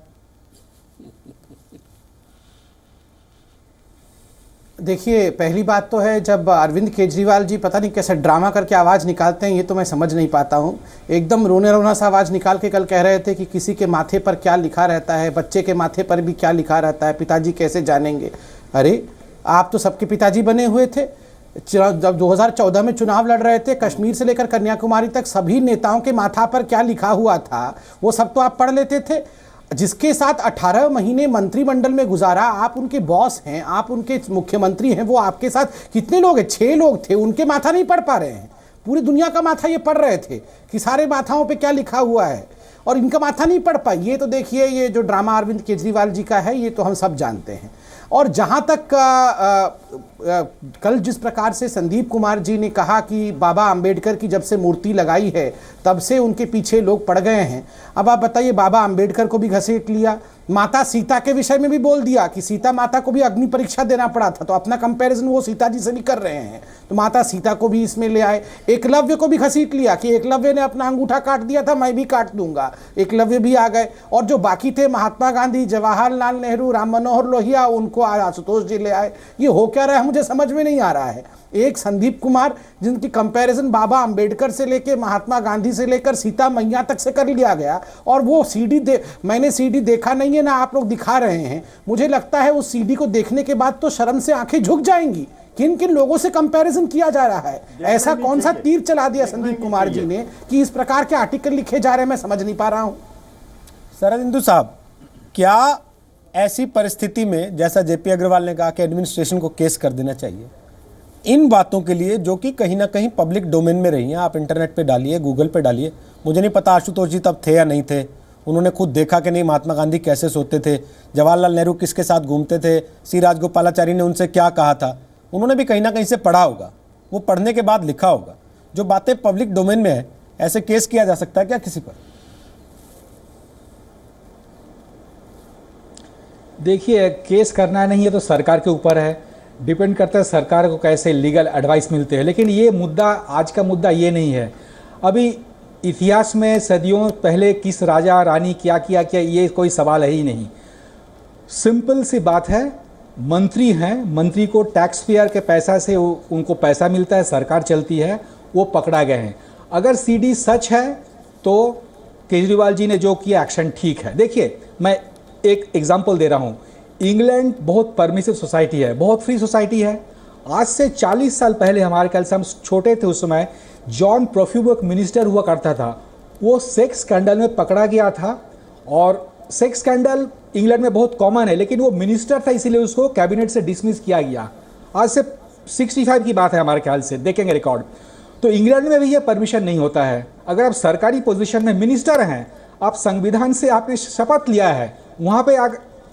S7: देखिए, पहली बात तो है, जब अरविंद केजरीवाल जी पता नहीं कैसे ड्रामा करके आवाज़ निकालते हैं, ये तो मैं समझ नहीं पाता हूँ। एकदम रोने रोना सा आवाज़ निकाल के कल कह रहे थे कि किसी के माथे पर क्या लिखा रहता है, बच्चे के माथे पर भी क्या लिखा रहता है, पिताजी कैसे जानेंगे। अरे आप तो सबके पिताजी बने हुए थे। जब 2014 में चुनाव लड़ रहे थे, कश्मीर से लेकर कन्याकुमारी तक सभी नेताओं के माथा पर क्या लिखा हुआ था वो सब तो आप पढ़ लेते थे। जिसके साथ 18 महीने मंत्रिमंडल में गुजारा, आप उनके बॉस हैं, आप उनके मुख्यमंत्री हैं, वो आपके साथ कितने लोग हैं, 6 लोग थे, उनके माथा नहीं पढ़ पा रहे हैं। पूरी दुनिया का माथा ये पढ़ रहे थे कि सारे माथाओं पे क्या लिखा हुआ है, और इनका माथा नहीं पढ़ पाई। ये तो देखिए, ये जो ड्रामा अरविंद केजरीवाल जी का है ये तो हम सब जानते हैं। और जहाँ तक कल जिस प्रकार से संदीप कुमार जी ने कहा कि बाबा अंबेडकर की जब से मूर्ति लगाई है तब से उनके पीछे लोग पड़ गए हैं, अब आप बताइए, बाबा अंबेडकर को भी घसीट लिया, माता सीता के विषय में भी बोल दिया कि सीता माता को भी अग्नि परीक्षा देना पड़ा था, तो अपना कंपैरिजन वो सीता जी से भी कर रहे हैं, तो माता सीता को भी इसमें ले आए। एकलव्य को भी घसीट लिया कि एकलव्य ने अपना अंगूठा काट दिया था, मैं भी काट दूंगा, एकलव्य भी आ गए। और जो बाकी थे, महात्मा गांधी, जवाहरलाल नेहरू, राम मनोहर लोहिया, उनको आशुतोष जी ले आए। ये हो क्या रहा है मुझे समझ में नहीं आ रहा है। एक संदीप कुमार जिनकी कंपैरिजन बाबा अंबेडकर से लेकर महात्मा गांधी से लेकर सीता मैया तक से कर लिया गया, और वो सीडी मैंने सीडी देखा नहीं है ना, आप लोग दिखा रहे हैं। मुझे लगता है उस सीडी को देखने के बाद तो शर्म से आंखें झुक जाएंगी। किन किन लोगों से कंपैरिजन किया जा रहा है, ऐसा कौन सा तीर चला दिया संदीप कुमार जी ने कि इस प्रकार के आर्टिकल लिखे जा रहे हैं, मैं समझ नहीं पा रहा हूं।
S1: शरदिंदु साहब, क्या ऐसी परिस्थिति में, जैसा जेपी अग्रवाल ने कहा कि एडमिनिस्ट्रेशन को केस कर देना चाहिए, इन बातों के लिए जो कि कहीं ना कहीं पब्लिक डोमेन में रही हैं, आप इंटरनेट पे डालिए, गूगल पे डालिए, मुझे नहीं पता आशुतोष जी तब थे या नहीं थे, उन्होंने खुद देखा कि नहीं महात्मा गांधी कैसे सोते थे, जवाहरलाल नेहरू किसके साथ घूमते थे, सी राजगोपालाचारी ने उनसे क्या कहा था, उन्होंने भी कहीं ना कहीं से पढ़ा होगा, वो पढ़ने के बाद लिखा होगा। जो बातें पब्लिक डोमेन में है, ऐसे केस किया जा सकता है क्या किसी पर?
S9: देखिए, केस करना नहीं है तो सरकार के ऊपर है, डिपेंड करता है सरकार को कैसे लीगल एडवाइस मिलते हैं। लेकिन ये मुद्दा, आज का मुद्दा ये नहीं है। अभी इतिहास में सदियों पहले किस राजा रानी क्या किया ये कोई सवाल है ही नहीं। सिंपल सी बात है, मंत्री हैं, मंत्री को टैक्स पेयर के पैसा से उनको पैसा मिलता है, सरकार चलती है, वो पकड़ा गए हैं। अगर सीडी सच है तो केजरीवाल जी ने जो किया एक्शन ठीक है। देखिए, मैं एक एग्जाम्पल दे रहा हूँ। इंग्लैंड बहुत परमिसिव सोसाइटी है, बहुत फ्री सोसाइटी है। आज से 40 साल पहले, हमारे ख्याल से हम छोटे थे उस समय, जॉन प्रोफ्यूबर्ग मिनिस्टर हुआ करता था, वो सेक्स स्कैंडल में पकड़ा गया था। और सेक्स स्कैंडल इंग्लैंड में बहुत कॉमन है, लेकिन वो मिनिस्टर था इसीलिए उसको कैबिनेट से डिसमिस किया गया। आज से 65 की बात है हमारे ख्याल से, देखेंगे रिकॉर्ड। तो इंग्लैंड में भी ये परमिशन नहीं होता है। अगर आप सरकारी पोजीशन में मिनिस्टर हैं, आप संविधान से आपने शपथ लिया है, वहाँ पे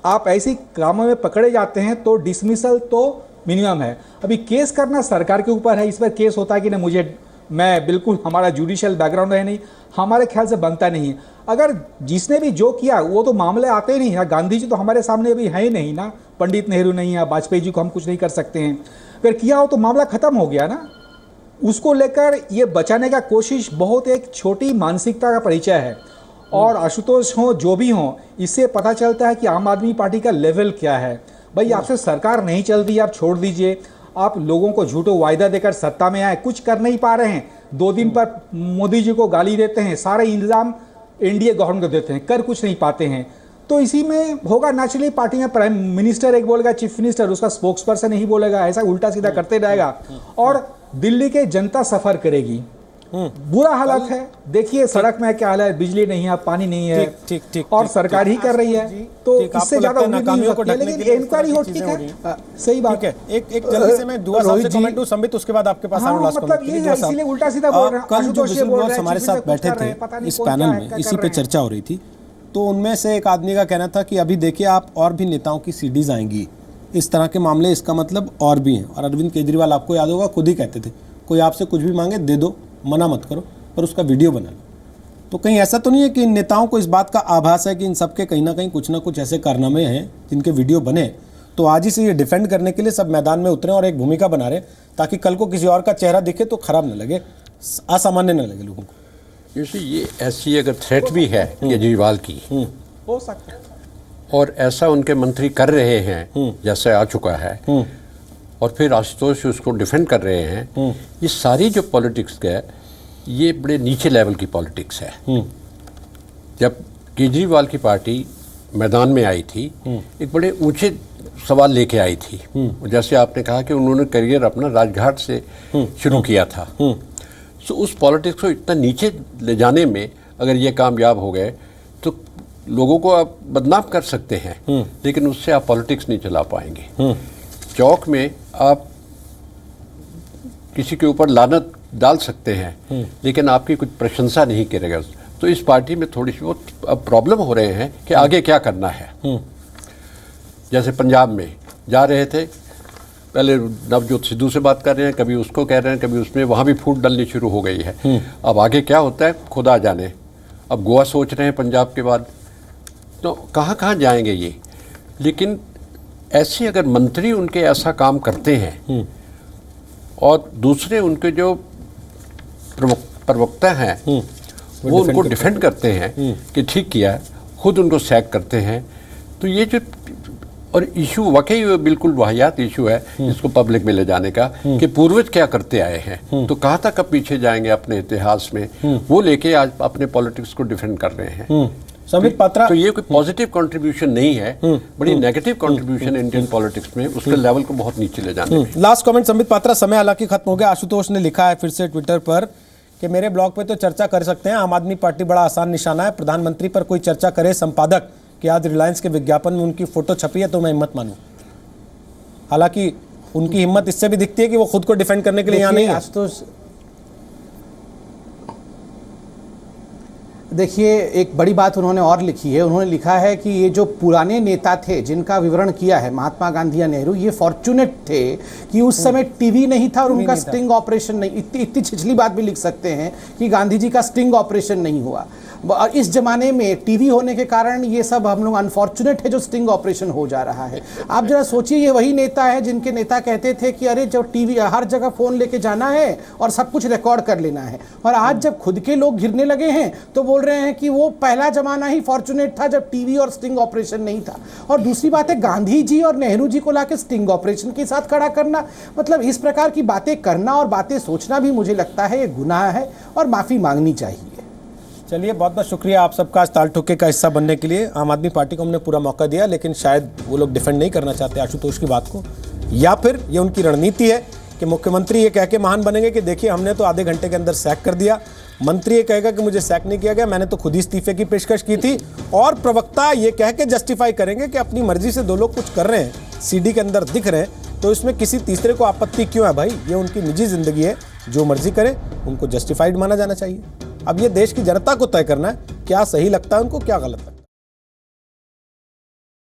S9: आप ऐसी कामों में पकड़े जाते हैं तो डिसमिसल तो मिनिमम है। अभी केस करना सरकार के ऊपर है, इस पर केस होता है कि नहीं, मैं बिल्कुल, हमारा जुडिशियल बैकग्राउंड है नहीं, हमारे ख्याल से बनता नहीं है। अगर जिसने भी जो किया वो तो मामले आते ही नहीं है। गांधी जी तो हमारे सामने अभी है ही नहीं ना, पंडित नेहरू नहीं है, वाजपेयी जी को हम कुछ नहीं कर सकते हैं। अगर किया हो तो मामला खत्म हो गया ना। उसको लेकर ये बचाने का कोशिश बहुत एक छोटी मानसिकता का परिचय है। और आशुतोष हो, जो भी हो, इससे पता चलता है कि आम आदमी पार्टी का लेवल क्या है। भाई, आपसे सरकार नहीं चल रही, आप छोड़ दीजिए। आप लोगों को झूठो वायदा देकर सत्ता में आए, कुछ कर नहीं पा रहे हैं, 2 दिन पर मोदी जी को गाली देते हैं, सारे इंतजाम एनडीए गवर्नमेंट को देते हैं, कर कुछ नहीं पाते हैं। तो इसी में होगा नेचुरली, पार्टी में प्राइम मिनिस्टर एक बोलेगा, चीफ मिनिस्टर उसका स्पोक्स पर्सन नहीं बोलेगा, ऐसा उल्टा सीधा करते रहेगा और दिल्ली के जनता सफ़र करेगी। बुरा हालत है। देखिए सड़क में क्या हाल है, बिजली नहीं है, पानी नहीं है,
S1: ठीक
S9: और सरकार ही कर रही है, तो इससे ज्यादा उम्मीद नहीं हो सकती है, लेकिन इंक्वायरी हो, ठीक है, सही बात
S1: है। एक जल्दी से मैं दुआ साहब से कमेंट दूं, संबित उसके बाद आपके पास आऊं लास्ट
S9: मतलब ये है, इसीलिए उल्टा सीधा बोल रहे हैं।
S1: कल जो विजिलर्स हमारे साथ बैठे थे इस पैनल में, इसी पे चर्चा हो रही थी, तो उनमें से एक आदमी का कहना था कि अभी देखिए आप और भी नेताओं की सीडीज आएंगी, इस तरह के मामले, इसका मतलब और भी हैं। और अरविंद केजरीवाल, आपको याद होगा, खुद ही कहते थे कोई आपसे कुछ भी मांगे दे दो, मना मत करो, पर उसका वीडियो बना लो। तो कहीं ऐसा तो नहीं है कि इन नेताओं को इस बात का आभास है कि इन सबके कहीं ना कहीं कुछ ना कुछ ऐसे कारनामे हैं जिनके वीडियो बने, तो आज ही से ये डिफेंड करने के लिए सब मैदान में उतरे और एक भूमिका बना रहे, ताकि कल को किसी और का चेहरा दिखे तो खराब न लगे, असामान्य न लगे लोगों को।
S8: ये ऐसी अगर थ्रेट भी है केजरीवाल की,
S9: हो सकता है,
S8: और ऐसा उनके मंत्री कर रहे हैं जैसे आ चुका है, और फिर आशुतोष उसको डिफेंड कर रहे हैं, ये सारी जो पॉलिटिक्स है ये बड़े नीचे लेवल की पॉलिटिक्स है। जब केजरीवाल की पार्टी मैदान में आई थी, एक बड़े ऊंचे सवाल लेके आई थी, जैसे आपने कहा कि उन्होंने करियर अपना राजघाट से शुरू किया था। तो उस पॉलिटिक्स को इतना नीचे ले जाने में अगर ये कामयाब हो गए तो लोगों को आप बदनाम कर सकते हैं, लेकिन उससे आप पॉलिटिक्स नहीं चला पाएंगे। चौक में आप किसी के ऊपर लानत डाल सकते हैं, लेकिन आपकी कुछ प्रशंसा नहीं करेगा। तो इस पार्टी में थोड़ी सी बहुत अब प्रॉब्लम हो रहे हैं कि आगे क्या करना है। जैसे पंजाब में जा रहे थे, पहले नवजोत सिद्धू से बात कर रहे हैं, कभी उसको कह रहे हैं, कभी उसमें, वहाँ भी फूट डलनी शुरू हो गई है। अब आगे क्या होता है खुदा जाने। अब गोवा सोच रहे हैं पंजाब के बाद, तो कहाँ कहाँ जाएंगे ये। लेकिन ऐसे अगर मंत्री उनके ऐसा काम करते हैं और दूसरे उनके जो प्रवक्ता हैं वो उनको डिफेंड करते हैं कि ठीक किया, खुद उनको सैक करते हैं, तो ये जो और इशू वाकई बिल्कुल वाहियात इशू है इसको पब्लिक में ले जाने का, कि पूर्वज क्या करते आए हैं, तो कहाँ तक अब पीछे जाएंगे अपने इतिहास में, वो लेके आज अपने पॉलिटिक्स को डिफेंड कर रहे हैं।
S1: संबित पात्रा,
S8: तो ये कोई पॉजिटिव कंट्रीब्यूशन नहीं है, बड़ी नेगेटिव कंट्रीब्यूशन इंडियन पॉलिटिक्स में, उसके लेवल को बहुत नीचे ले जाने में।
S1: लास्ट कमेंट संबित पात्रा, समय हालांकि खत्म हो गया। आशुतोष ने लिखा है फिर से ट्विटर पर कि मेरे ब्लॉग पे तो चर्चा कर सकते हैं, आम आदमी पार्टी बड़ा आसान निशाना है, प्रधानमंत्री पर कोई चर्चा करे संपादक कि आज रिलायंस के विज्ञापन में उनकी फोटो छपी है तो मैं हिम्मत मानूं। हालांकि उनकी हिम्मत इससे भी दिखती है कि वो खुद को डिफेंड करने के लिए यहाँ नहीं है।
S7: आशुतोष, देखिए एक बड़ी बात उन्होंने और लिखी है, उन्होंने लिखा है कि ये जो पुराने नेता थे जिनका विवरण किया है, महात्मा गांधी या नेहरू, ये फॉर्चुनेट थे कि उस समय टीवी नहीं था और उनका स्टिंग ऑपरेशन नहीं, इतनी छिछली बात भी लिख सकते हैं कि गांधी जी का स्टिंग ऑपरेशन नहीं हुआ। और इस जमाने में टीवी होने के कारण ये सब हम लोग अनफॉर्चुनेट है जो स्टिंग ऑपरेशन हो जा रहा है। आप जरा सोचिए, ये वही नेता है जिनके नेता कहते थे कि अरे जब टीवी, हर जगह फ़ोन लेके जाना है और सब कुछ रिकॉर्ड कर लेना है, और आज जब खुद के लोग घिरने लगे हैं तो बोल रहे हैं कि वो पहला जमाना ही फॉर्चुनेट था जब टीवी और स्टिंग ऑपरेशन नहीं था। और दूसरी बात है, गांधी जी और नेहरू जी को लाके स्टिंग ऑपरेशन के साथ खड़ा करना, मतलब इस प्रकार की बातें करना और बातें सोचना भी मुझे लगता है ये गुनाह है और माफ़ी मांगनी चाहिए।
S1: चलिए, बहुत बहुत शुक्रिया आप सबका इस ताल ठोके का हिस्सा बनने के लिए। आम आदमी पार्टी को हमने पूरा मौका दिया, लेकिन शायद वो लोग डिफेंड नहीं करना चाहते आशुतोष की बात को, या फिर ये उनकी रणनीति है कि मुख्यमंत्री ये कह के महान बनेंगे कि देखिए हमने तो आधे घंटे के अंदर सैक कर दिया, मंत्री ये कहेगा कि मुझे सैक नहीं किया गया, मैंने तो खुद ही इस्तीफे की पेशकश की थी, और प्रवक्ता ये कह के जस्टिफाई करेंगे कि अपनी मर्जी से दो लोग कुछ कर रहे हैं, सीडी के अंदर दिख रहे हैं, तो इसमें किसी तीसरे को आपत्ति क्यों है भाई? ये उनकी निजी जिंदगी है, जो मर्जी करे उनको जस्टिफाइड माना जाना चाहिए। अब ये देश की जनता को तय करना है क्या सही लगता है उनको, क्या गलत है।